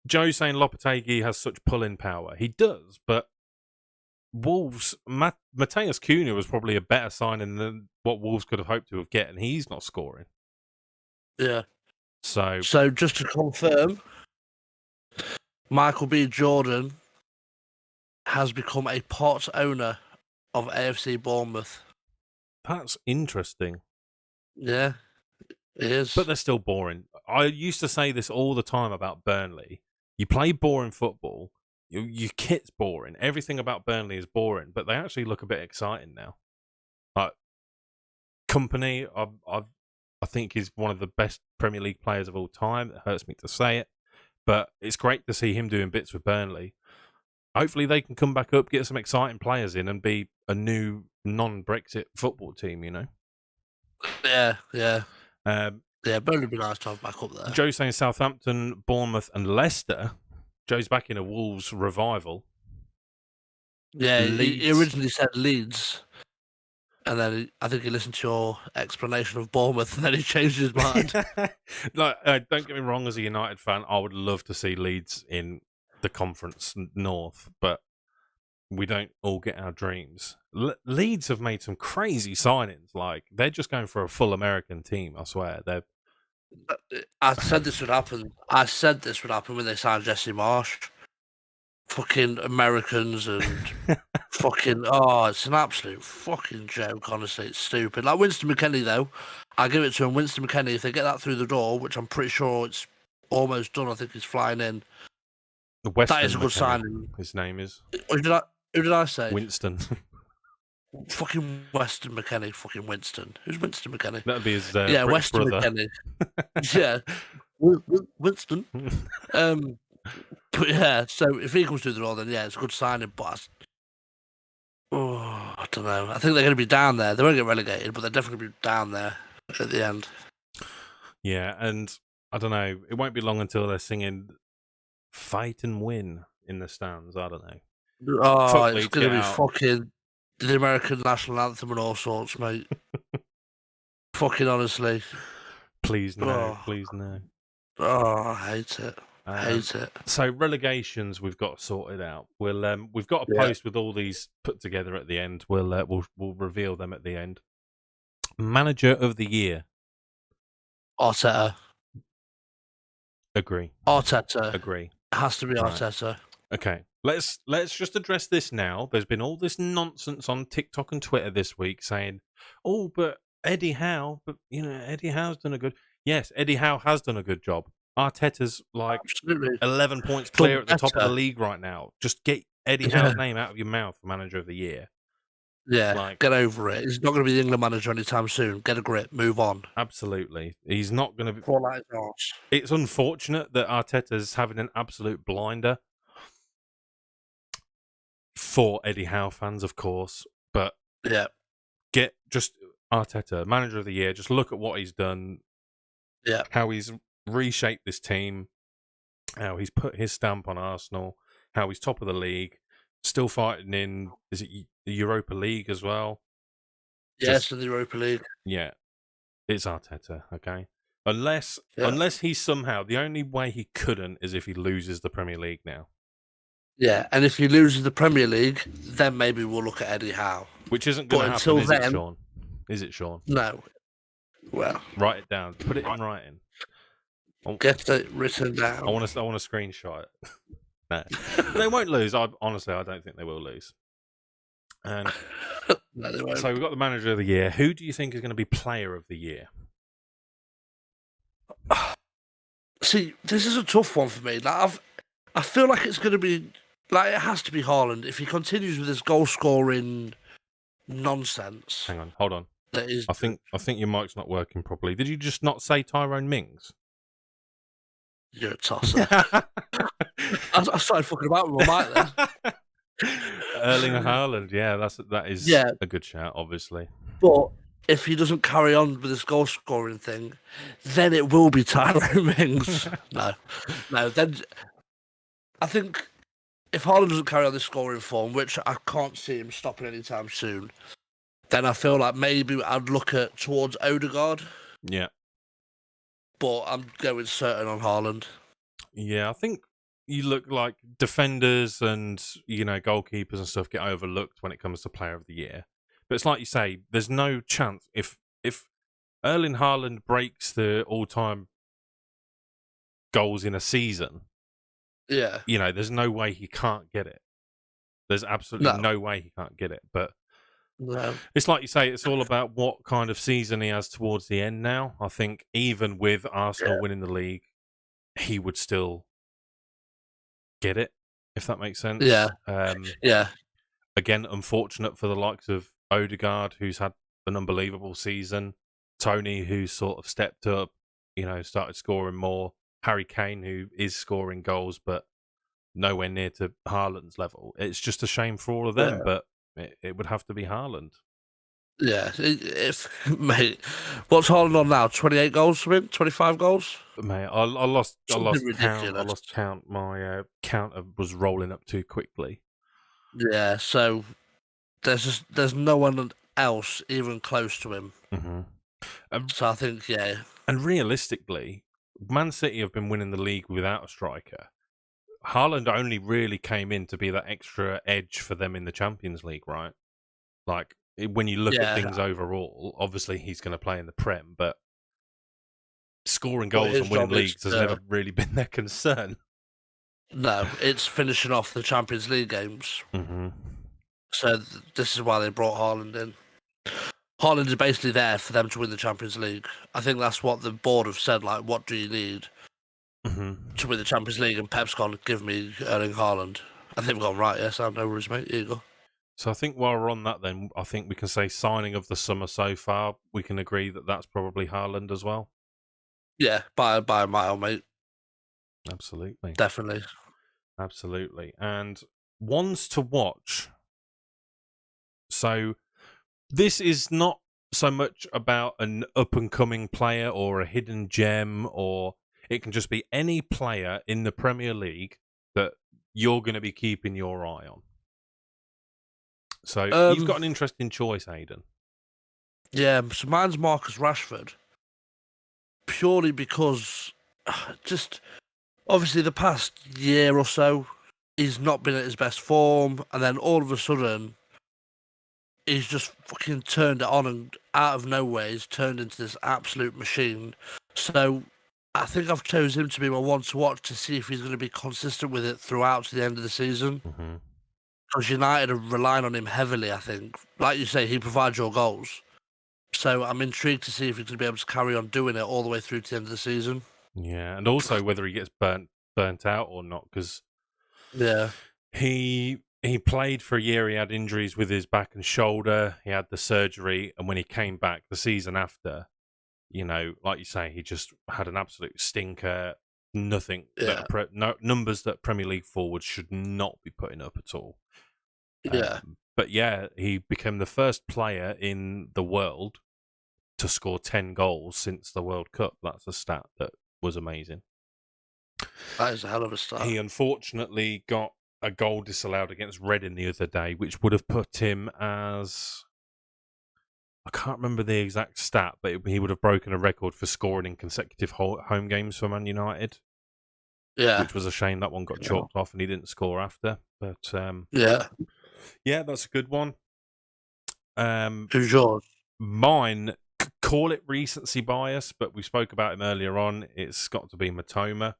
Joe's saying Lopetegui has such pull-in power. He does, but Wolves, Mateus Cunha was probably a better signing than what Wolves could have hoped to have get, and he's not scoring. Yeah. So just to confirm, Michael B. Jordan has become a part owner of AFC Bournemouth. That's interesting. Yeah, it is. But they're still boring. I used to say this all the time about Burnley. You play boring football, your kit's boring. Everything about Burnley is boring, but they actually look a bit exciting now. Like Company, I think is one of the best Premier League players of all time. It hurts me to say it, but it's great to see him doing bits with Burnley. Hopefully they can come back up, get some exciting players in, and be a new non-Brexit football team, you know? Yeah. Burnley would be nice to have back up there. Joe's saying Southampton, Bournemouth and Leicester. Joe's back in a Wolves revival. Yeah, he Leeds. originally said Leeds, and then I think he listened to your explanation of Bournemouth, and then he changed his mind. Like, don't get me wrong, as a United fan, I would love to see Leeds in the Conference North, but we don't all get our dreams. Leeds have made some crazy signings. Like, they're just going for a full American team, I swear. I said this would happen. I said this would happen when they signed Jesse Marsh. Fucking Americans and fucking it's an absolute fucking joke. Honestly, it's stupid. Like Winston McKennie, though, I give it to him. Winston McKennie, if they get that through the door, which I'm pretty sure it's almost done. I think he's flying in. That is a good signing. His name is. Who did I say? Winston. Fucking Weston McKennie. Fucking Winston. Who's Winston McKennie? That'd be his yeah, British Weston brother. McKennie. Yeah, Winston. But yeah, so if he comes through the door, then yeah, it's a good signing. But I don't know. I think they're going to be down there. They won't get relegated, but they're definitely be down there at the end. Yeah, and I don't know. It won't be long until they're singing "Fight and Win" in the stands. I don't know. Oh, it's going to be fucking the American national anthem and all sorts, mate. Fucking honestly. Please no. Please no. Oh, I hate it. Hate it. So relegations, we've got sorted out. We've got a post with all these put together at the end. We'll reveal them at the end. Manager of the year. Arteta. Agree. Arteta. Agree. It has to be Arteta. Okay. Let's just address this now. There's been all this nonsense on TikTok and Twitter this week saying, "Oh, but Eddie Howe, Eddie Howe's done a good." Yes, Eddie Howe has done a good job. Arteta's like Absolutely. 11 points clear at the top of the league right now. Just get Eddie Howe's name out of your mouth for manager of the year. Yeah, get over it. He's not going to be the England manager anytime soon. Get a grip. Move on. Absolutely. He's not going to be... It's unfortunate that Arteta's having an absolute blinder for Eddie Howe fans, of course. But get just Arteta, manager of the year. Just look at what he's done. Yeah. How he's reshaped this team, how he's put his stamp on Arsenal, how he's top of the league, still fighting in, is it the Europa League as well? Yes, in the Europa League. Yeah, it's Arteta, okay? Unless he's somehow, the only way he couldn't is if he loses the Premier League now. Yeah, and if he loses the Premier League, then maybe we'll look at Eddie Howe. Which isn't going to happen, is it, Sean? Is it, Sean? No. Well, write it down. Put it in writing. Get it written down. I want to screenshot it. No, they won't lose. Honestly, I don't think they will lose. And no, they won't. So we've got the manager of the year. Who do you think is going to be player of the year? See, this is a tough one for me. Like, I feel like it's going to be it has to be Haaland if he continues with his goal scoring nonsense. Hang on, hold on. That is. I think your mic's not working properly. Did you just not say Tyrone Mings? You're a tosser. I started fucking about with my mic then. Erling Haaland, that is a good shout, obviously. But if he doesn't carry on with this goal scoring thing, then it will be Tyrone Mings. No. Then I think if Haaland doesn't carry on this scoring form, which I can't see him stopping anytime soon, then I feel like maybe I'd look towards Odegaard. Yeah. But I'm going certain on Haaland. Yeah, I think you look like defenders and, goalkeepers and stuff get overlooked when it comes to player of the year. But it's like you say, there's no chance if Erling Haaland breaks the all-time goals in a season, there's no way he can't get it. There's absolutely no way he can't get it. But it's like you say, it's all about what kind of season he has towards the end now. I think even with Arsenal winning the league, he would still get it, if that makes sense. Yeah. Again, unfortunate for the likes of Odegaard, who's had an unbelievable season. Tony, who sort of stepped up, started scoring more. Harry Kane, who is scoring goals, but nowhere near to Haaland's level. It's just a shame for all of them, but it would have to be Haaland. Yeah, mate. What's Haaland on now? 28 goals for him? 25 goals? Mate, I lost Something count. I ridiculous. lost count. My counter was rolling up too quickly. Yeah, so there's no one else even close to him. So I think, yeah. And realistically, Man City have been winning the league without a striker. Haaland only really came in to be that extra edge for them in the Champions League, right? Like, when you look at things overall, obviously he's going to play in the Prem, but scoring goals and winning leagues has never really been their concern. No, it's finishing off the Champions League games. So this is why they brought Haaland in. Haaland is basically there for them to win the Champions League. I think that's what the board have said, like, what do you need to win the Champions League? And Pep's gone, give me Erling Haaland. And they've gone, right, yes, I know worries, mate. Here you go. So I think while we're on that then, I think we can say signing of the summer so far, we can agree that that's probably Haaland as well. Yeah, by a mile, mate. Absolutely. Definitely. Absolutely. And ones to watch. So this is not so much about an up-and-coming player or a hidden gem, or it can just be any player in the Premier League that you're going to be keeping your eye on. So you've got an interesting choice, Aidan. Yeah, so mine's Marcus Rashford. Purely because just obviously the past year or so, he's not been at his best form, and then all of a sudden, he's just fucking turned it on, and out of nowhere, he's turned into this absolute machine. So I think I've chosen him to be my one to watch to see if he's going to be consistent with it throughout to the end of the season. Because United are relying on him heavily, I think. Like you say, he provides your goals. So I'm intrigued to see if he's going to be able to carry on doing it all the way through to the end of the season. Yeah, and also whether he gets burnt out or not, because he played for a year. He had injuries with his back and shoulder. He had the surgery, and when he came back the season after, like you say, he just had an absolute stinker. Nothing. No numbers that Premier League forwards should not be putting up at all. But yeah, he became the first player in the world to score 10 goals since the World Cup. That's a stat that was amazing. That is a hell of a start. He unfortunately got a goal disallowed against Reading the other day, which would have put him as... I can't remember the exact stat, but he would have broken a record for scoring in consecutive home games for Man United. Yeah. Which was a shame that one got chalked off and he didn't score after. But yeah, that's a good one. Who's yours? Mine, call it recency bias, but we spoke about him earlier on. It's got to be Matoma.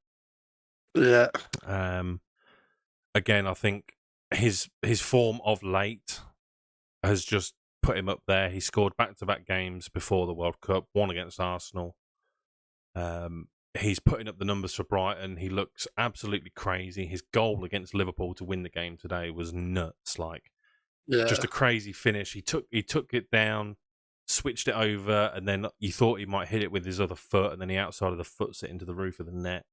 Yeah. Again, I think his form of late has just put him up there. He scored back-to-back games before the World Cup, one against Arsenal. He's putting up the numbers for Brighton. He looks absolutely crazy. His goal against Liverpool to win the game today was nuts. Just a crazy finish. He took it down, switched it over, and then you thought he might hit it with his other foot, and then he outside of the foot it into the roof of the net.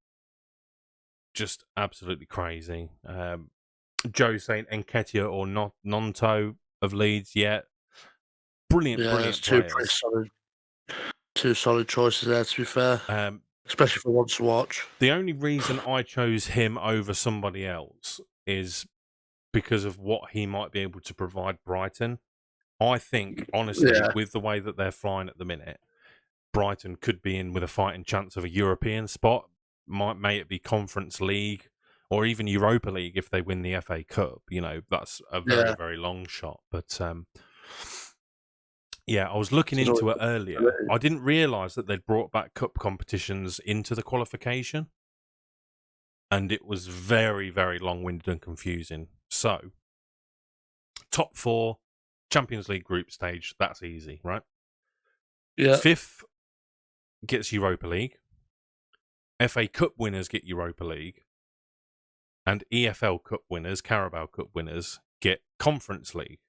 Just absolutely crazy. Joe saying Nketiah or Nonto of Leeds, brilliant players. Two solid choices there, to be fair. Especially for one to watch. The only reason I chose him over somebody else is because of what he might be able to provide Brighton. I think, honestly, with the way that they're flying at the minute, Brighton could be in with a fighting chance of a European spot. May it be Conference League or even Europa League if they win the FA Cup. That's a very, very long shot. But I was looking into it earlier. I didn't realise that they'd brought back cup competitions into the qualification. And it was very, very long-winded and confusing. So, top 4, Champions League group stage, that's easy, right? Yeah. 5th gets Europa League. FA Cup winners get Europa League. And EFL Cup winners, Carabao Cup winners, get Conference League.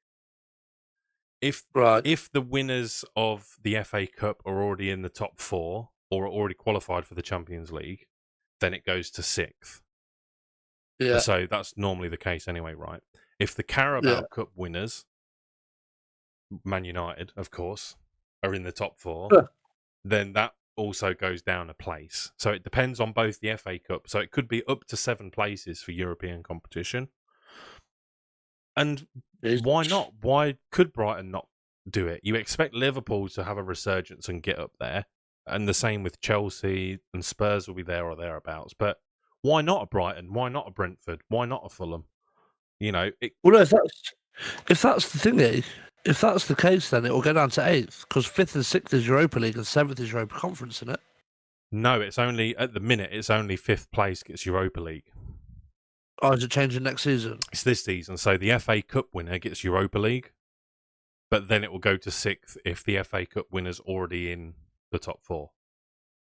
if Right. if the winners of the FA Cup are already in the top 4 or are already qualified for the Champions League, then it goes to 6th. Yeah. So that's normally the case anyway, right? If the Carabao Yeah. Cup winners, Man United, of course, are in the top 4, Huh. then that also goes down a place. So it depends on both the FA Cup. So it could be up to 7 places for European competition. And why not? Why could Brighton not do it? You expect Liverpool to have a resurgence and get up there, and the same with Chelsea, and Spurs will be there or thereabouts. But why not a Brighton? Why not a Brentford? Why not a Fulham? You know, Well, no, if that's the thing, if that's the case, then it will go down to 8th because 5th and 6th is Europa League and 7th is Europa Conference, isn't it? no, it's only at the minute. It's only 5th place gets Europa League. Oh, is it changing next season? It's this season, so the FA Cup winner gets Europa League, but then it will go to 6th if the FA Cup winner's already in the top 4.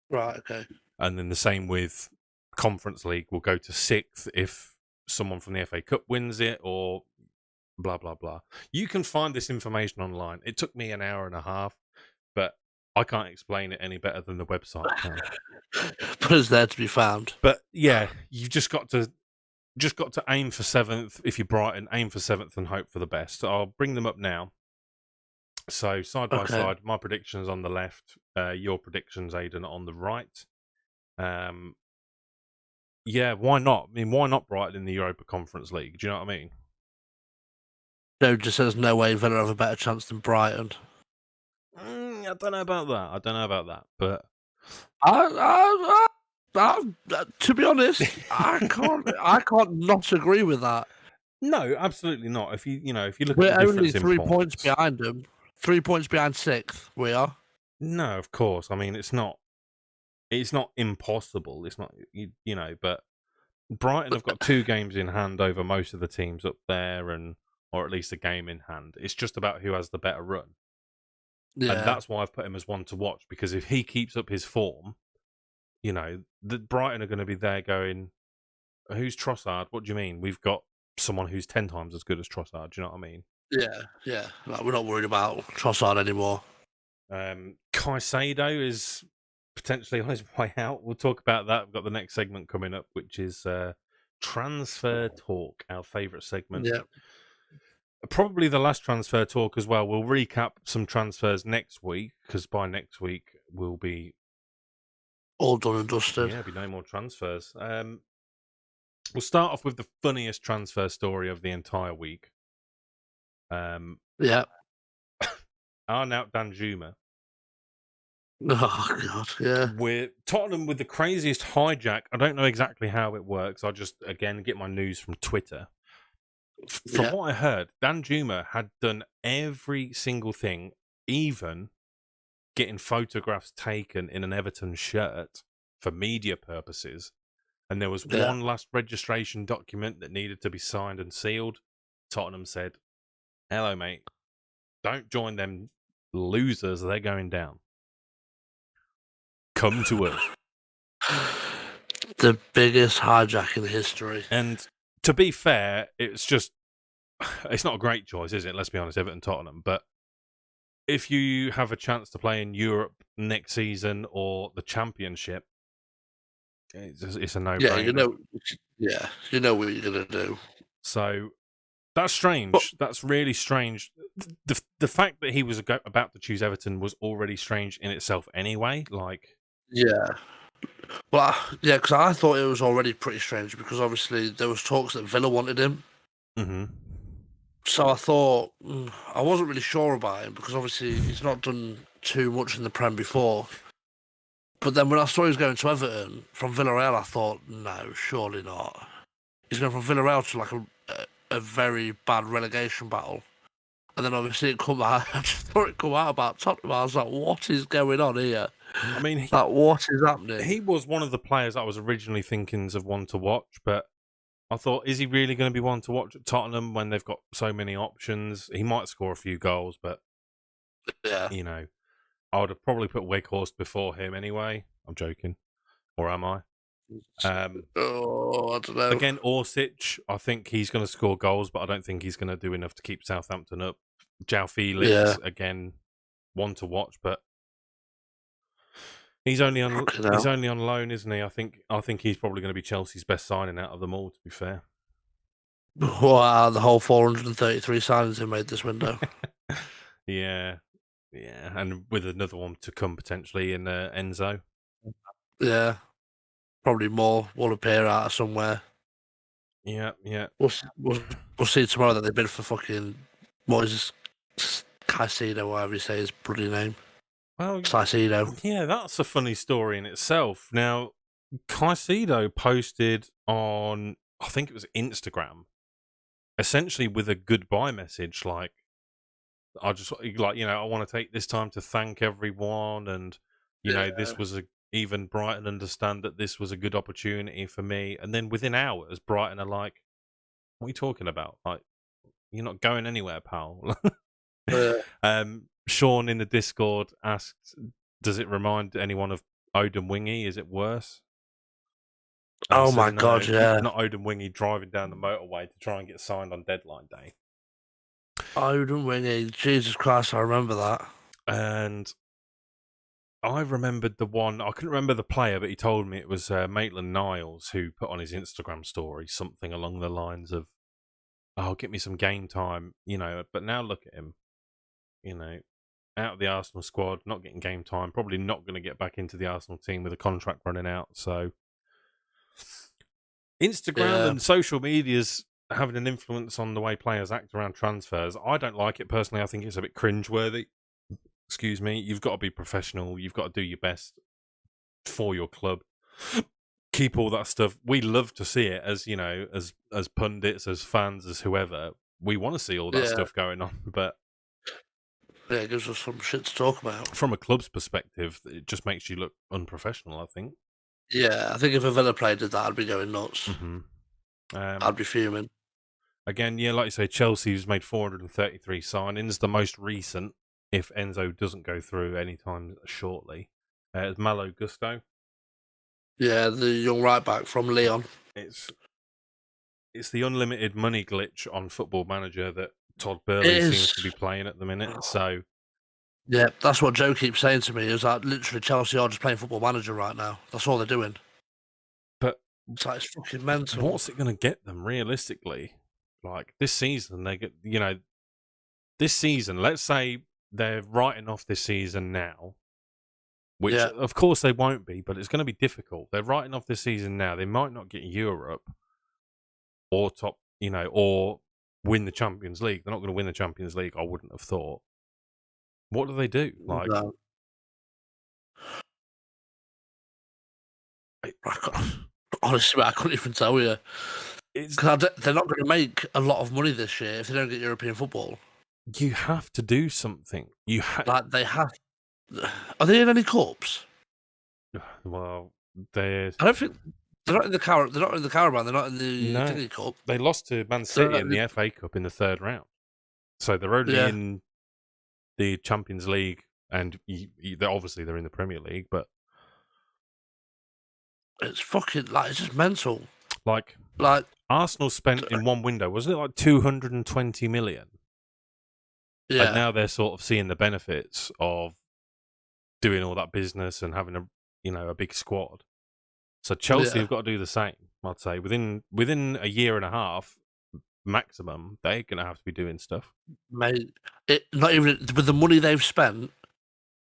Right. Okay. And then the same with Conference League will go to 6th if someone from the FA Cup wins it, or blah, blah, blah. You can find this information online. It took me an hour and a half, but I can't explain it any better than the website can. But it's there to be found. But yeah, you've just got to aim for 7th. If you're Brighton, aim for 7th and hope for the best. I'll bring them up now. So side by side, my predictions on the left, your predictions, Aidan, on the right. Yeah, why not? I mean, why not Brighton in the Europa Conference League? Do you know what I mean? No, just there's no way Villa have a better chance than Brighton. I don't know about that. But to be honest, I can't not agree with that. no, absolutely not. If you look at We're the only difference in 3 points behind them. 3 points behind 6th. We are. No, of course. I mean, it's not impossible. It's not, but Brighton have got 2 games in hand over most of the teams up there, or at least a game in hand. It's just about who has the better run. Yeah. And that's why I've put him as one to watch, because if he keeps up his form, the Brighton are going to be there going, who's Trossard? What do you mean? We've got someone who's 10 times as good as Trossard. Do you know what I mean? Yeah. Like, we're not worried about Trossard anymore. Caicedo is potentially on his way out. We'll talk about that. We've got the next segment coming up, which is transfer talk, our favourite segment. Yeah. Probably the last transfer talk as well. We'll recap some transfers next week, because by next week we'll be all done and dusted. Yeah, there'll be no more transfers. We'll start off with the funniest transfer story of the entire week. Yeah. Arnaut Danjuma. Oh God, yeah. With Tottenham with the craziest hijack. I don't know exactly how it works. I'll just again get my news from Twitter. From what I heard, Danjuma had done every single thing, even getting photographs taken in an Everton shirt for media purposes. And there was one last registration document that needed to be signed and sealed. Tottenham said, "Hello, mate. Don't join them losers. They're going down. Come to us." The biggest hijack in history. And to be fair, it's not a great choice, is it? Let's be honest, Everton, Tottenham. But if you have a chance to play in Europe next season or the Championship, it's a no-brainer. You know what you're going to do. So that's strange. That's really strange. The fact that he was about to choose Everton was already strange in itself anyway. Yeah. Well, yeah, because I thought it was already pretty strange, because obviously there was talks that Villa wanted him. Mm-hmm. So I thought, I wasn't really sure about him, because obviously he's not done too much in the Prem before. But then when I saw he was going to Everton from Villarreal, I thought, no, surely not. He's going from Villarreal to like a very bad relegation battle. And then obviously it come out. I just thought it come out about Tottenham. I was like, what is going on here? I mean, what is happening? He was one of the players I was originally thinking of one to watch, but I thought, is he really going to be one to watch at Tottenham when they've got so many options? He might score a few goals, but I would have probably put Weghorst before him anyway. I'm joking. Or am I? I don't know. Again, Orsic, I think he's going to score goals, but I don't think he's going to do enough to keep Southampton up. João Felix, Yeah. again, one to watch, but he's only on loan, isn't he? I think he's probably going to be Chelsea's best signing out of them all, to be fair. Wow, the whole 433 signings they made this window. Yeah, and with another one to come potentially in Enzo. Yeah, probably more will appear out of somewhere. Yeah. We'll see tomorrow that they bid for fucking Moises Caicedo, whatever you say his bloody name. Well, Caicedo. yeah, that's a funny story in itself. Now, Caicedo posted on, I think it was Instagram, essentially with a goodbye message, like, I want to take this time to thank everyone, and this was even Brighton understand that this was a good opportunity for me. And then within hours, Brighton are like, "What are you talking about? Like, you're not going anywhere, pal." Sean in the Discord asked, "Does it remind anyone of Odin Wingy? Is it worse?" Oh my God, yeah. Not Odin Wingy driving down the motorway to try and get signed on deadline day. Odin Wingy, Jesus Christ, I remember that. And I remembered the one, I couldn't remember the player, but he told me it was Maitland-Niles who put on his Instagram story something along the lines of, "Oh, get me some game time," but now look at him, out of the Arsenal squad, not getting game time, probably not going to get back into the Arsenal team with a contract running out. So Instagram and social media's having an influence on the way players act around transfers. I don't like it personally. I think it's a bit cringeworthy. Excuse me. You've got to be professional. You've got to do your best for your club. Keep all that stuff. We love to see it as as pundits, as fans, as whoever. We want to see all that stuff going on, but it gives us some shit to talk about. From a club's perspective, it just makes you look unprofessional, I think. Yeah, I think if a Villa player did that, I'd be going nuts. Mm-hmm. I'd be fuming. Again, like you say, Chelsea's made 433 signings. The most recent, if Enzo doesn't go through anytime shortly, is Malo Gusto. Yeah, the young right back from Lyon. It's the unlimited money glitch on Football Manager that Todd Burley seems to be playing at the minute. So yeah, that's what Joe keeps saying to me, is that literally Chelsea are just playing Football Manager right now. That's all they're doing. But it's like, it's fucking mental. What's it going to get them realistically? Like this season, they get, this season, let's say they're writing off this season now, which of course they won't be, but it's going to be difficult. They're writing off this season now. They might not get Europe or top, or win the Champions League. They're not going to win the Champions League, I wouldn't have thought. What do they do? Like, no. Honestly, I couldn't even tell you. Because they're not going to make a lot of money this year if they don't get European football. You have to do something. They have. Are they in any cups? Well, I don't think they're not in the Carabao. They're not in the Carabao. They're not in the Thingy Cup. They lost to Man City in the FA Cup in the third round, so they're only in the Champions League, and obviously they're in the Premier League. But it's fucking it's just mental. Like Arsenal spent in one window, wasn't it like 220 million? Yeah. And now they're sort of seeing the benefits of doing all that business and having a big squad. So Chelsea have got to do the same. I'd say within a year and a half maximum, they're going to have to be doing stuff. Mate, not even with the money they've spent,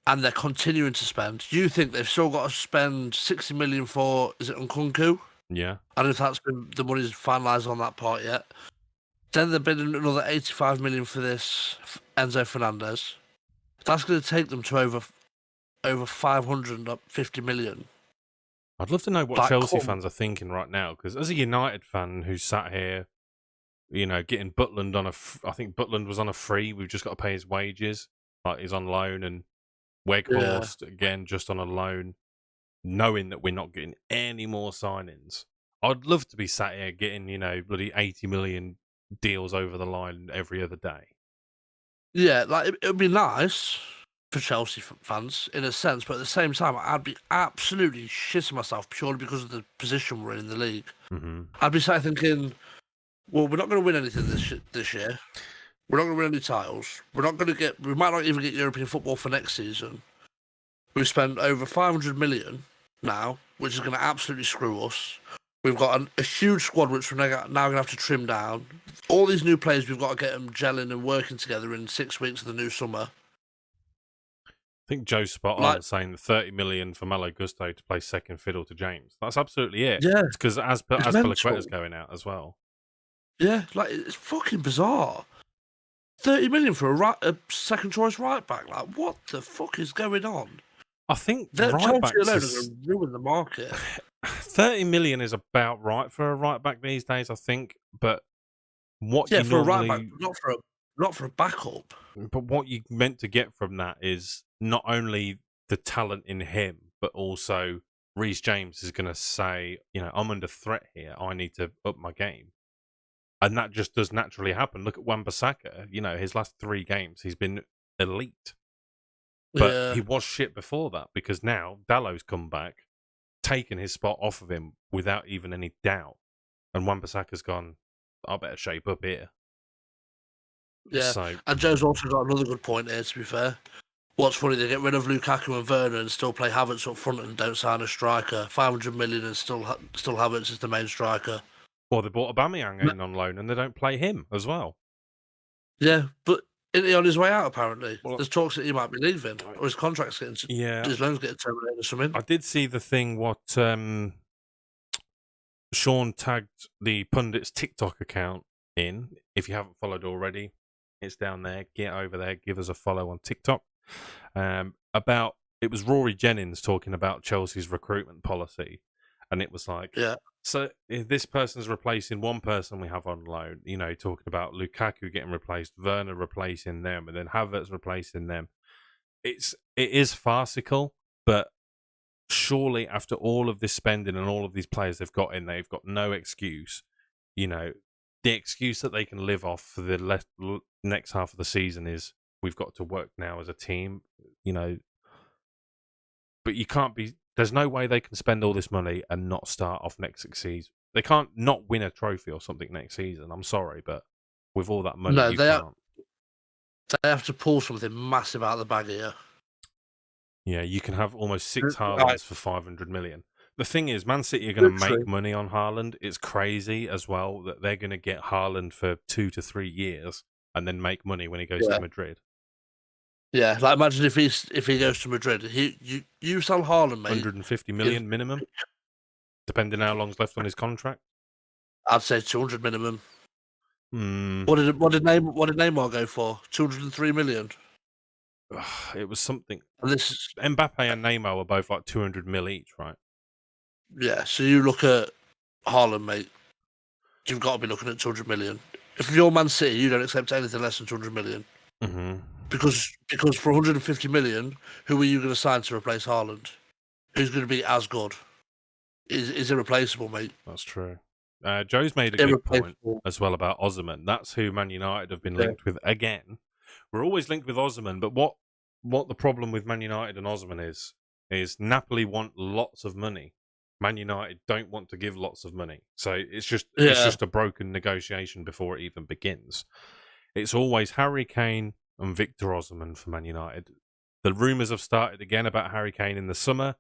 and they're continuing to spend. You think they've still got to spend 60 million for? Is it Nkunku? Yeah. I don't know if that's been the money's finalised on that part yet. Then they've been another 85 million for this Enzo Fernandez. That's going to take them to over 550 million. I'd love to know what Chelsea fans are thinking right now, because as a United fan who's sat here, getting Butland on I think Butland was on a free. We've just got to pay his wages. Like he's on loan, and Weghorst again just on a loan, knowing that we're not getting any more signings. I'd love to be sat here getting, bloody 80 million deals over the line every other day. Yeah, like it would be nice for Chelsea fans in a sense, but at the same time, I'd be absolutely shitting myself purely because of the position we're in the league. Mm-hmm. I'd be sat thinking, well, we're not going to win anything this year. We're not going to win any titles. We might not even get European football for next season. We've spent over 500 million now, which is going to absolutely screw us. We've got a huge squad, which we're now going to have to trim down. All these new players, we've got to get them gelling and working together in 6 weeks of the new summer. I think Joe's spot on saying the 30 million for Malo Gusto to play second fiddle to James. That's absolutely it. Yeah. Because as Palaqueta's going out as well. Yeah, like, it's fucking bizarre. 30 million for a second choice right back. Like, what the fuck is going on? I think Chelsea alone are going to ruin the market. 30 million is about right for a right back these days, I think. But what yeah, you for normally... a right back, not for a backup. But what you meant to get from that is not only the talent in him, but also Reece James is going to say, I'm under threat here. I need to up my game. And that just does naturally happen. Look at Wan-Bissaka. His last 3 games, he's been elite. But he was shit before that because now Dallow's come back, taken his spot off of him without even any doubt. And Wan-Bissaka's gone, I better shape up here. Yeah, and Joe's also got another good point here, to be fair. What's funny, they get rid of Lukaku and Werner and still play Havertz up front and don't sign a striker. 500 million and still Havertz is the main striker. Well, they bought Aubameyang in on loan and they don't play him as well. Yeah, but isn't he on his way out, apparently? Well, there's talks that he might be leaving, or his contract's his loan's getting terminated or something. I did see the thing what Sean tagged the Pundits TikTok account in. If you haven't followed already, it's down there. Get over there, give us a follow on TikTok. It was Rory Jennings talking about Chelsea's recruitment policy, and it was like, so if this person's replacing one person we have on loan, talking about Lukaku getting replaced, Werner replacing them, and then Havertz replacing them. It is farcical, but surely after all of this spending and all of these players they've got in, they've got no excuse. The excuse that they can live off for the next half of the season is we've got to work now as a team, But you can't be. There's no way they can spend all this money and not start off next season. They can't not win a trophy or something next season. I'm sorry, but with all that money, you can't. They have to pull something massive out of the bag here. Yeah, you can have almost 6 Haalands for 500 million. The thing is, Man City are going to make money on Haaland. It's crazy as well that they're going to get Haaland for 2 to 3 years and then make money when he goes to Madrid. Yeah, like imagine if he goes to Madrid, you sell Haaland, mate. 150 million minimum, depending how long's left on his contract. I'd say 200 minimum. What did Neymar go for? 203 million. It was something. And this Mbappe and Neymar were both like 200 mil each, right? Yeah. So you look at Haaland, mate. You've got to be looking at 200 million. If you're Man City, you don't accept anything less than 200 million. Mm-hmm. Because for 150 million, who are you going to sign to replace Haaland? Who's going to be as good? Is irreplaceable, mate. That's true. Joe's made a good point as well about Osimhen. That's who Man United have been linked with again. We're always linked with Osimhen, but what the problem with Man United and Osimhen is Napoli want lots of money. Man United don't want to give lots of money. So it's just a broken negotiation before it even begins. It's always Harry Kane and Victor Osimhen for Man United. The rumours have started again about Harry Kane in the summer.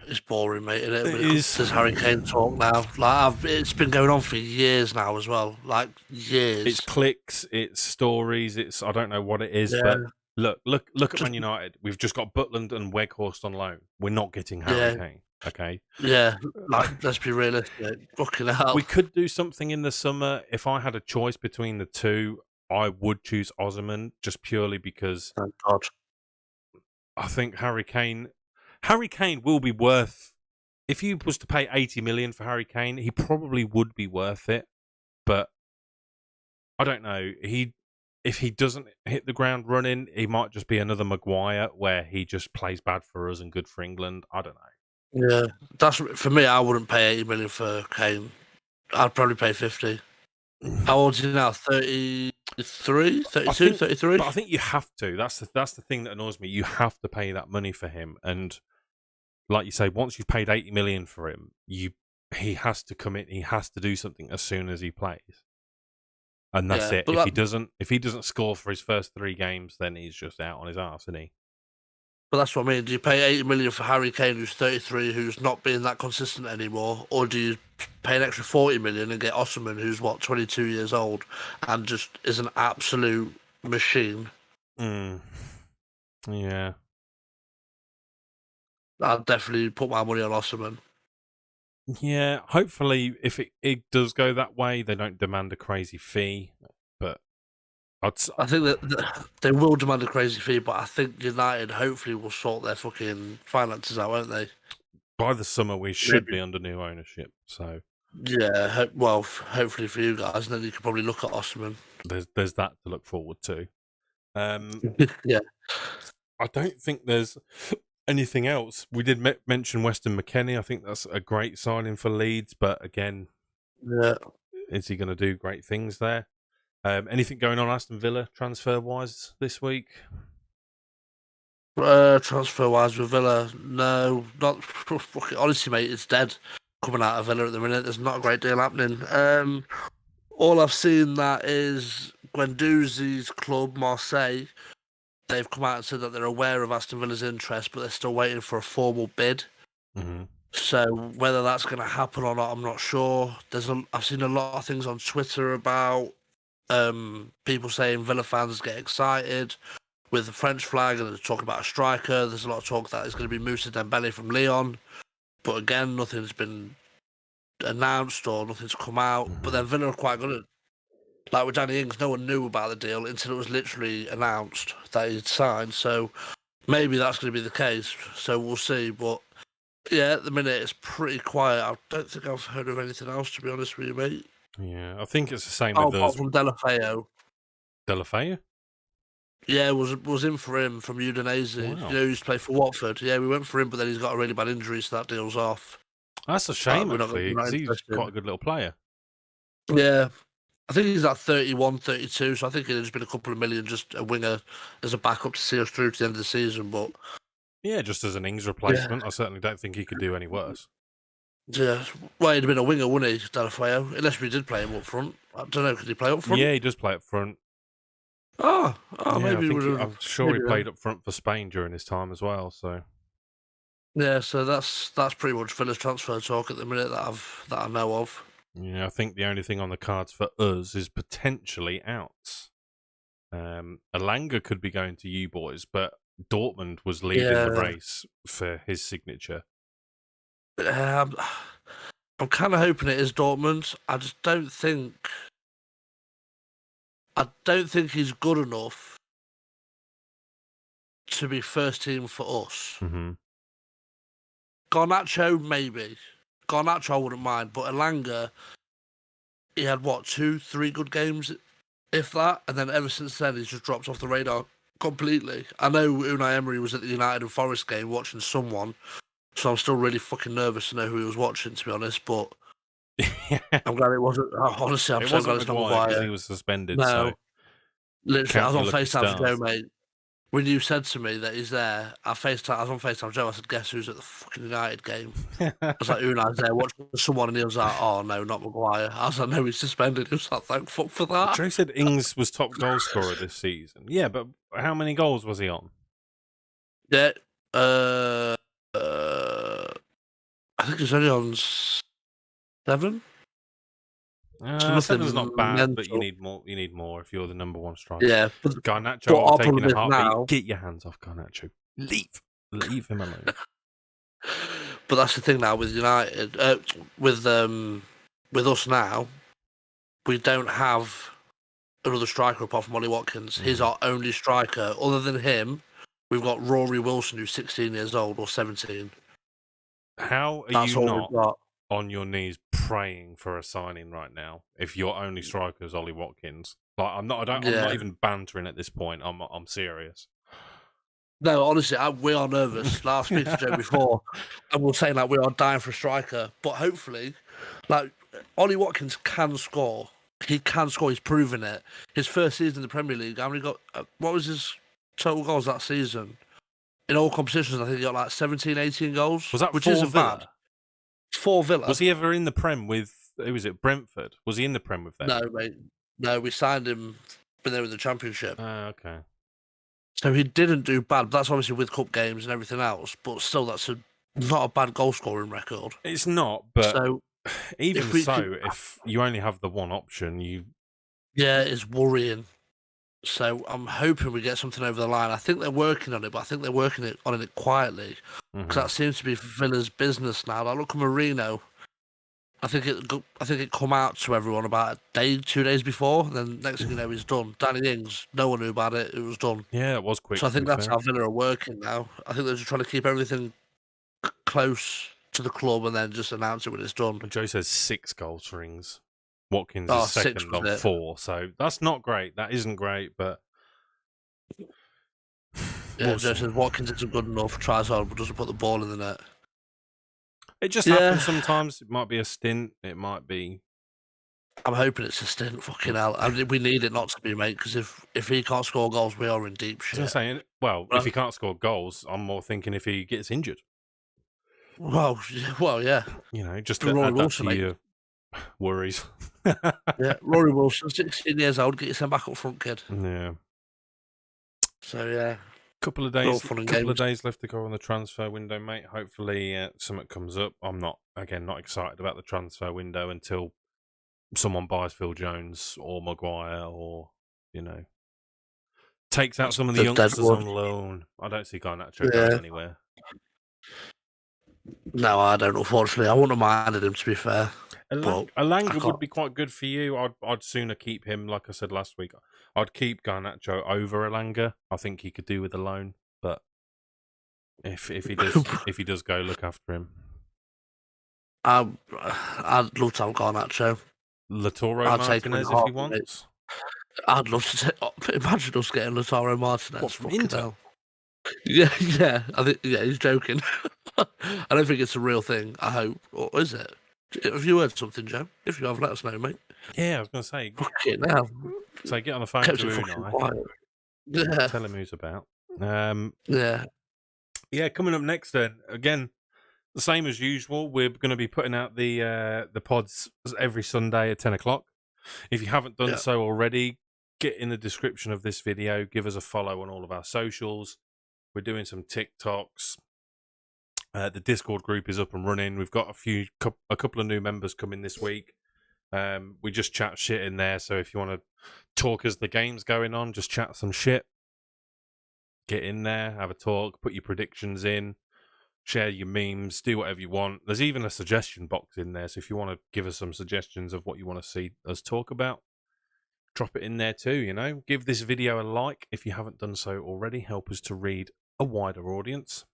It's boring, mate, isn't it? There's Harry Kane talk now. Like it's been going on for years now as well. Like years. It's clicks, it's stories, I don't know what it is, but look at Man United. We've just got Butland and Weghorst on loan. We're not getting Harry Kane. Okay. Yeah, like let's be realistic. Fucking hell. We could do something in the summer. If I had a choice between the two, I would choose Osimhen just purely because thank God. I think Harry Kane will be worth. If you was to pay 80 million for Harry Kane, he probably would be worth it. But I don't know. If he doesn't hit the ground running, he might just be another Maguire where he just plays bad for us and good for England. I don't know. Yeah, that's for me. I wouldn't pay 80 million for Kane. I'd probably pay 50. How old is he now? 33, 32, 33? But I think you have to. That's the thing that annoys me. You have to pay that money for him. And like you say, once you've paid 80 million for him, he has to commit. He has to do something as soon as he plays. and that's Yeah, it. but If he doesn't score for his first 3 games, then he's just out on his arse, isn't he? But that's what I mean. Do you pay 80 million for Harry Kane, who's 33, who's not being that consistent anymore, or do you pay an extra 40 million and get Osman, who's 22 years old, and just is an absolute machine? Yeah. I'd definitely put my money on Osman. Yeah, hopefully, if it does go that way, they don't demand a crazy fee. But I think that they will demand a crazy fee, but I think United hopefully will sort their fucking finances out, won't they? by the summer, we should be under new ownership. So yeah, hopefully for you guys, and then you could probably look at Osman. there's that to look forward to. Yeah, I don't think there's anything else. We did mention Weston McKennie. I think that's a great signing for Leeds, but again, yeah. is he going to do great things there? Anything going on Aston Villa transfer wise this week? Transfer wise with Villa, no, not honestly, mate. It's dead coming out of Villa at the minute. There's not a great deal happening. All I've seen that is Guendouzi's club, Marseille. They've come out and said that they're aware of Aston Villa's interest, but they're still waiting for a formal bid. Mm-hmm. So whether that's going to happen or not, I'm not sure. I've seen a lot of things on Twitter about people saying Villa fans get excited with the French flag and they're talking about a striker. There's a lot of talk that it's going to be Moussa Dembele from Lyon, but again, nothing's been announced or nothing's come out. But then Villa are quite good at, like with Danny Ings, no one knew about the deal until it was literally announced that he'd signed. So maybe that's going to be the case. So we'll see. But yeah, at the minute it's pretty quiet. I don't think I've heard of anything else, to be honest with you, mate. Yeah, I think it's the same with apart us. from Delafeu. Delafeu? Yeah, was in for him from Udinese. Wow. You know, he used to play for Watford. Yeah, we went for him, but then he's got a really bad injury, so that deal's off. That's a shame, we're not- actually, we're not because he's interested. quite a good little player. Yeah, I think he's at 31, 32, so I think it'd just been a couple of million, just a winger as a backup to see us through to the end of the season. But Yeah, just as an Ings replacement, I certainly don't think he could do any worse. yeah, well, he'd have been a winger, wouldn't he, Delafeu? Unless we did play him up front. I don't know, could he play up front? Yeah, he does play up front. Oh, Yeah, maybe I'm sure he maybe played up front for Spain during his time as well. So Yeah, so that's pretty much Villa's transfer talk at the minute that I know of. yeah, I think the only thing on the cards for us is potentially outs. Alanga could be going to you boys, but Dortmund was leading the Yeah. race for his signature. I'm kind of hoping it is Dortmund. I just don't think. I don't think he's good enough to be first team for us. Mm-hmm. Garnacho, maybe. Garnacho, I wouldn't mind, but Alanga, he had 2-3 good games, if that, and then ever since then he's just dropped off the radar completely. I know Unai Emery was at the United and Forest game watching someone, so I'm still really fucking nervous to know who he was watching, to be honest. But I'm glad it wasn't. Honestly, I'm so glad it's not Maguire because Maguire. he was suspended. No, So literally, I count was your on lucky FaceTime with Joe, stars. mate. When you said to me that he's there, I was on FaceTime with Joe. I said, "Guess who's at the fucking United game?" I was like, Unai's there watching someone, and he was like, "Oh no, not Maguire." I was like, "No, he's suspended." He was like, "Thank fuck for that." Joe said Ings was top goal scorer this season. Yeah, but how many goals was he on? Yeah, I think he's only on 7. Seven's not bad, but you mental. need more. You need more if you're the number one striker. Yeah, but Garnacho, but our I'll take in problem a is heartbeat. now- Get your hands off Garnacho. Leave him alone. but that's the thing now with United. With us now, we don't have another striker apart from Ollie Watkins. He's our only striker. Other than him, we've got Rory Wilson, who's 16 years old or 17. How are That's you all not we've got. on your knees praying for a signing right now? If your only striker is Ollie Watkins, like I'm not even bantering at this point. I'm serious. No, honestly, we are nervous. Like, I've spoken to Joe before, and we're saying like we are dying for a striker. But hopefully, like Ollie Watkins can score. He can score. He's proven it. His first season in the Premier League, how many got? What was his total goals that season? In all competitions, I think he got like 17, 18 goals. Was that which for isn't Villa? bad. For Villa. Was he ever in the Prem with? Who was it? Brentford. Was he in the Prem with them? No, mate. No, we signed him when they were in the Championship. Okay. So he didn't do bad. That's obviously with cup games and everything else, but still, that's not a bad goal scoring record. It's not, but So even if we so, could- if you only have the one option, yeah, it's worrying. So I'm hoping we get something over the line. I think they're working on it, but I think they're working on it quietly because that seems to be Villa's business now. Like, look at Marino. I think it come out to everyone about a day, 2 days before. And then next thing you know, he's done. Danny Ings, no one knew about it. It was done. yeah, it was quick. So I think to be that's fair. how Villa are working now. I think they're just trying to keep everything close to the club and then just announce it when it's done. And Joe says 6 goal strings. Watkins Oh, is 6 second was on it? 4, so that's not great. That isn't great, but Yeah, we'll Joe see. says Watkins isn't good enough, tries hard, but doesn't put the ball in the net. It just Yeah. happens sometimes. It might be a stint. It might be. I'm hoping it's a stint. Fucking hell, I mean, we need it not to be, mate. Because if he can't score goals, we are in deep I shit. was saying, well, Right. if he can't score goals, I'm more thinking if he gets injured. Well, yeah. You know, just To to Rory add that Wilson, to mate. your worries. Yeah, Rory Wilson, 16 years old, get yourself back up front, kid. Yeah. So yeah, Couple of all days, fun and couple of games. days left to go on the transfer window, mate. Hopefully, something comes up. I'm not excited about the transfer window until someone buys Phil Jones or Maguire, or takes out some of the The dead youngsters one. on loan. I don't see Garnacho Yeah. going anywhere. No, I don't. Unfortunately, I wouldn't have minded him. To be fair, Well, I Alanga would can't- be quite good for you. I'd sooner keep him. Like I said last week, I'd keep Garnacho over Alanga. I think he could do with a loan, but if he does go, look after him. I'd love to have Garnacho. Latoro I'd take him in Martinez if he heartbeat. wants. I'd love to imagine us getting Lautaro Martinez. What, from fucking Inter? hell. Yeah. I think he's joking. I don't think it's a real thing. I hope, or is it? Have you heard something, Joe? If you have, let us know, mate. Yeah, I was going to say. Fucking hell. So get on the phone Kept to it fucking Unai. quiet. Yeah. Tell him who's about. Yeah. Yeah, coming up next then, again, the same as usual. We're going to be putting out the pods every Sunday at 10 o'clock. If you haven't done so already, get in the description of this video. Give us a follow on all of our socials. We're doing some TikToks. The Discord group is up and running. We've got a couple of new members coming this week. We just chat shit in there. So if you want to talk as the game's going on, just chat some shit. Get in there, have a talk, put your predictions in, share your memes, do whatever you want. There's even a suggestion box in there. So if you want to give us some suggestions of what you want to see us talk about, drop it in there too, Give this video a like if you haven't done so already. Help us to read a wider audience.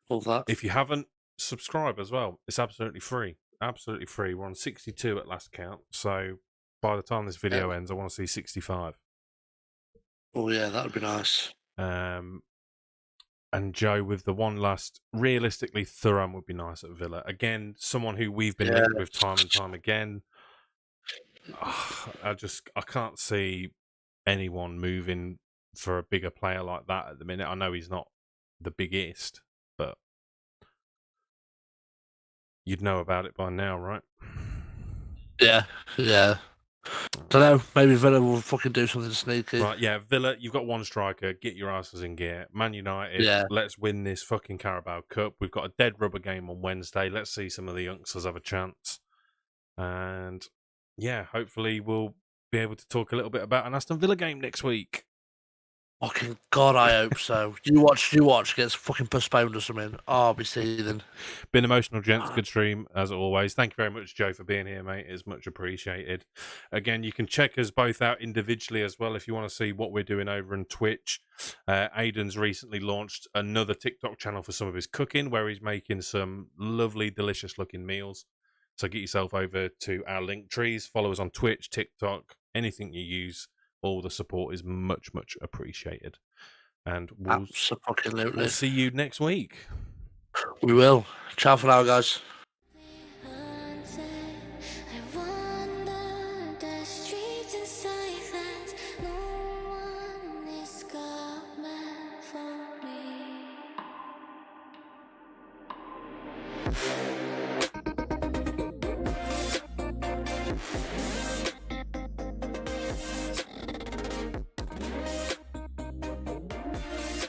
All that. If you haven't, subscribe as well. It's absolutely free. Absolutely free. We're on 62 at last count. So by the time this video ends, I want to see 65. Oh yeah, that would be nice. And Joe, with the one last, realistically, Thuram would be nice at Villa. Again, someone who we've been linked with time and time again. I can't see anyone moving for a bigger player like that at the minute. I know he's not the biggest, but you'd know about it by now, right? Yeah. Don't know. Maybe Villa will fucking do something sneaky. Right, yeah, Villa, you've got one striker. Get your asses in gear. Man United, let's win this fucking Carabao Cup. We've got a dead rubber game on Wednesday. Let's see some of the youngsters have a chance. And yeah, hopefully we'll be able to talk a little bit about an Aston Villa game next week. Fucking God, I hope so. You watch, gets fucking postponed or something. Oh, I'll be seething. Been emotional, gents. Good stream, as always. Thank you very much, Joe, for being here, mate. It's much appreciated. Again, you can check us both out individually as well if you want to see what we're doing over on Twitch. Aidan's recently launched another TikTok channel for some of his cooking, where he's making some lovely, delicious-looking meals. So get yourself over to our link trees. Follow us on Twitch, TikTok, anything you use. All the support is much, much appreciated. And we'll see you next week. We will. Ciao for now, guys. I wander the streets in silence. No one is coming for me.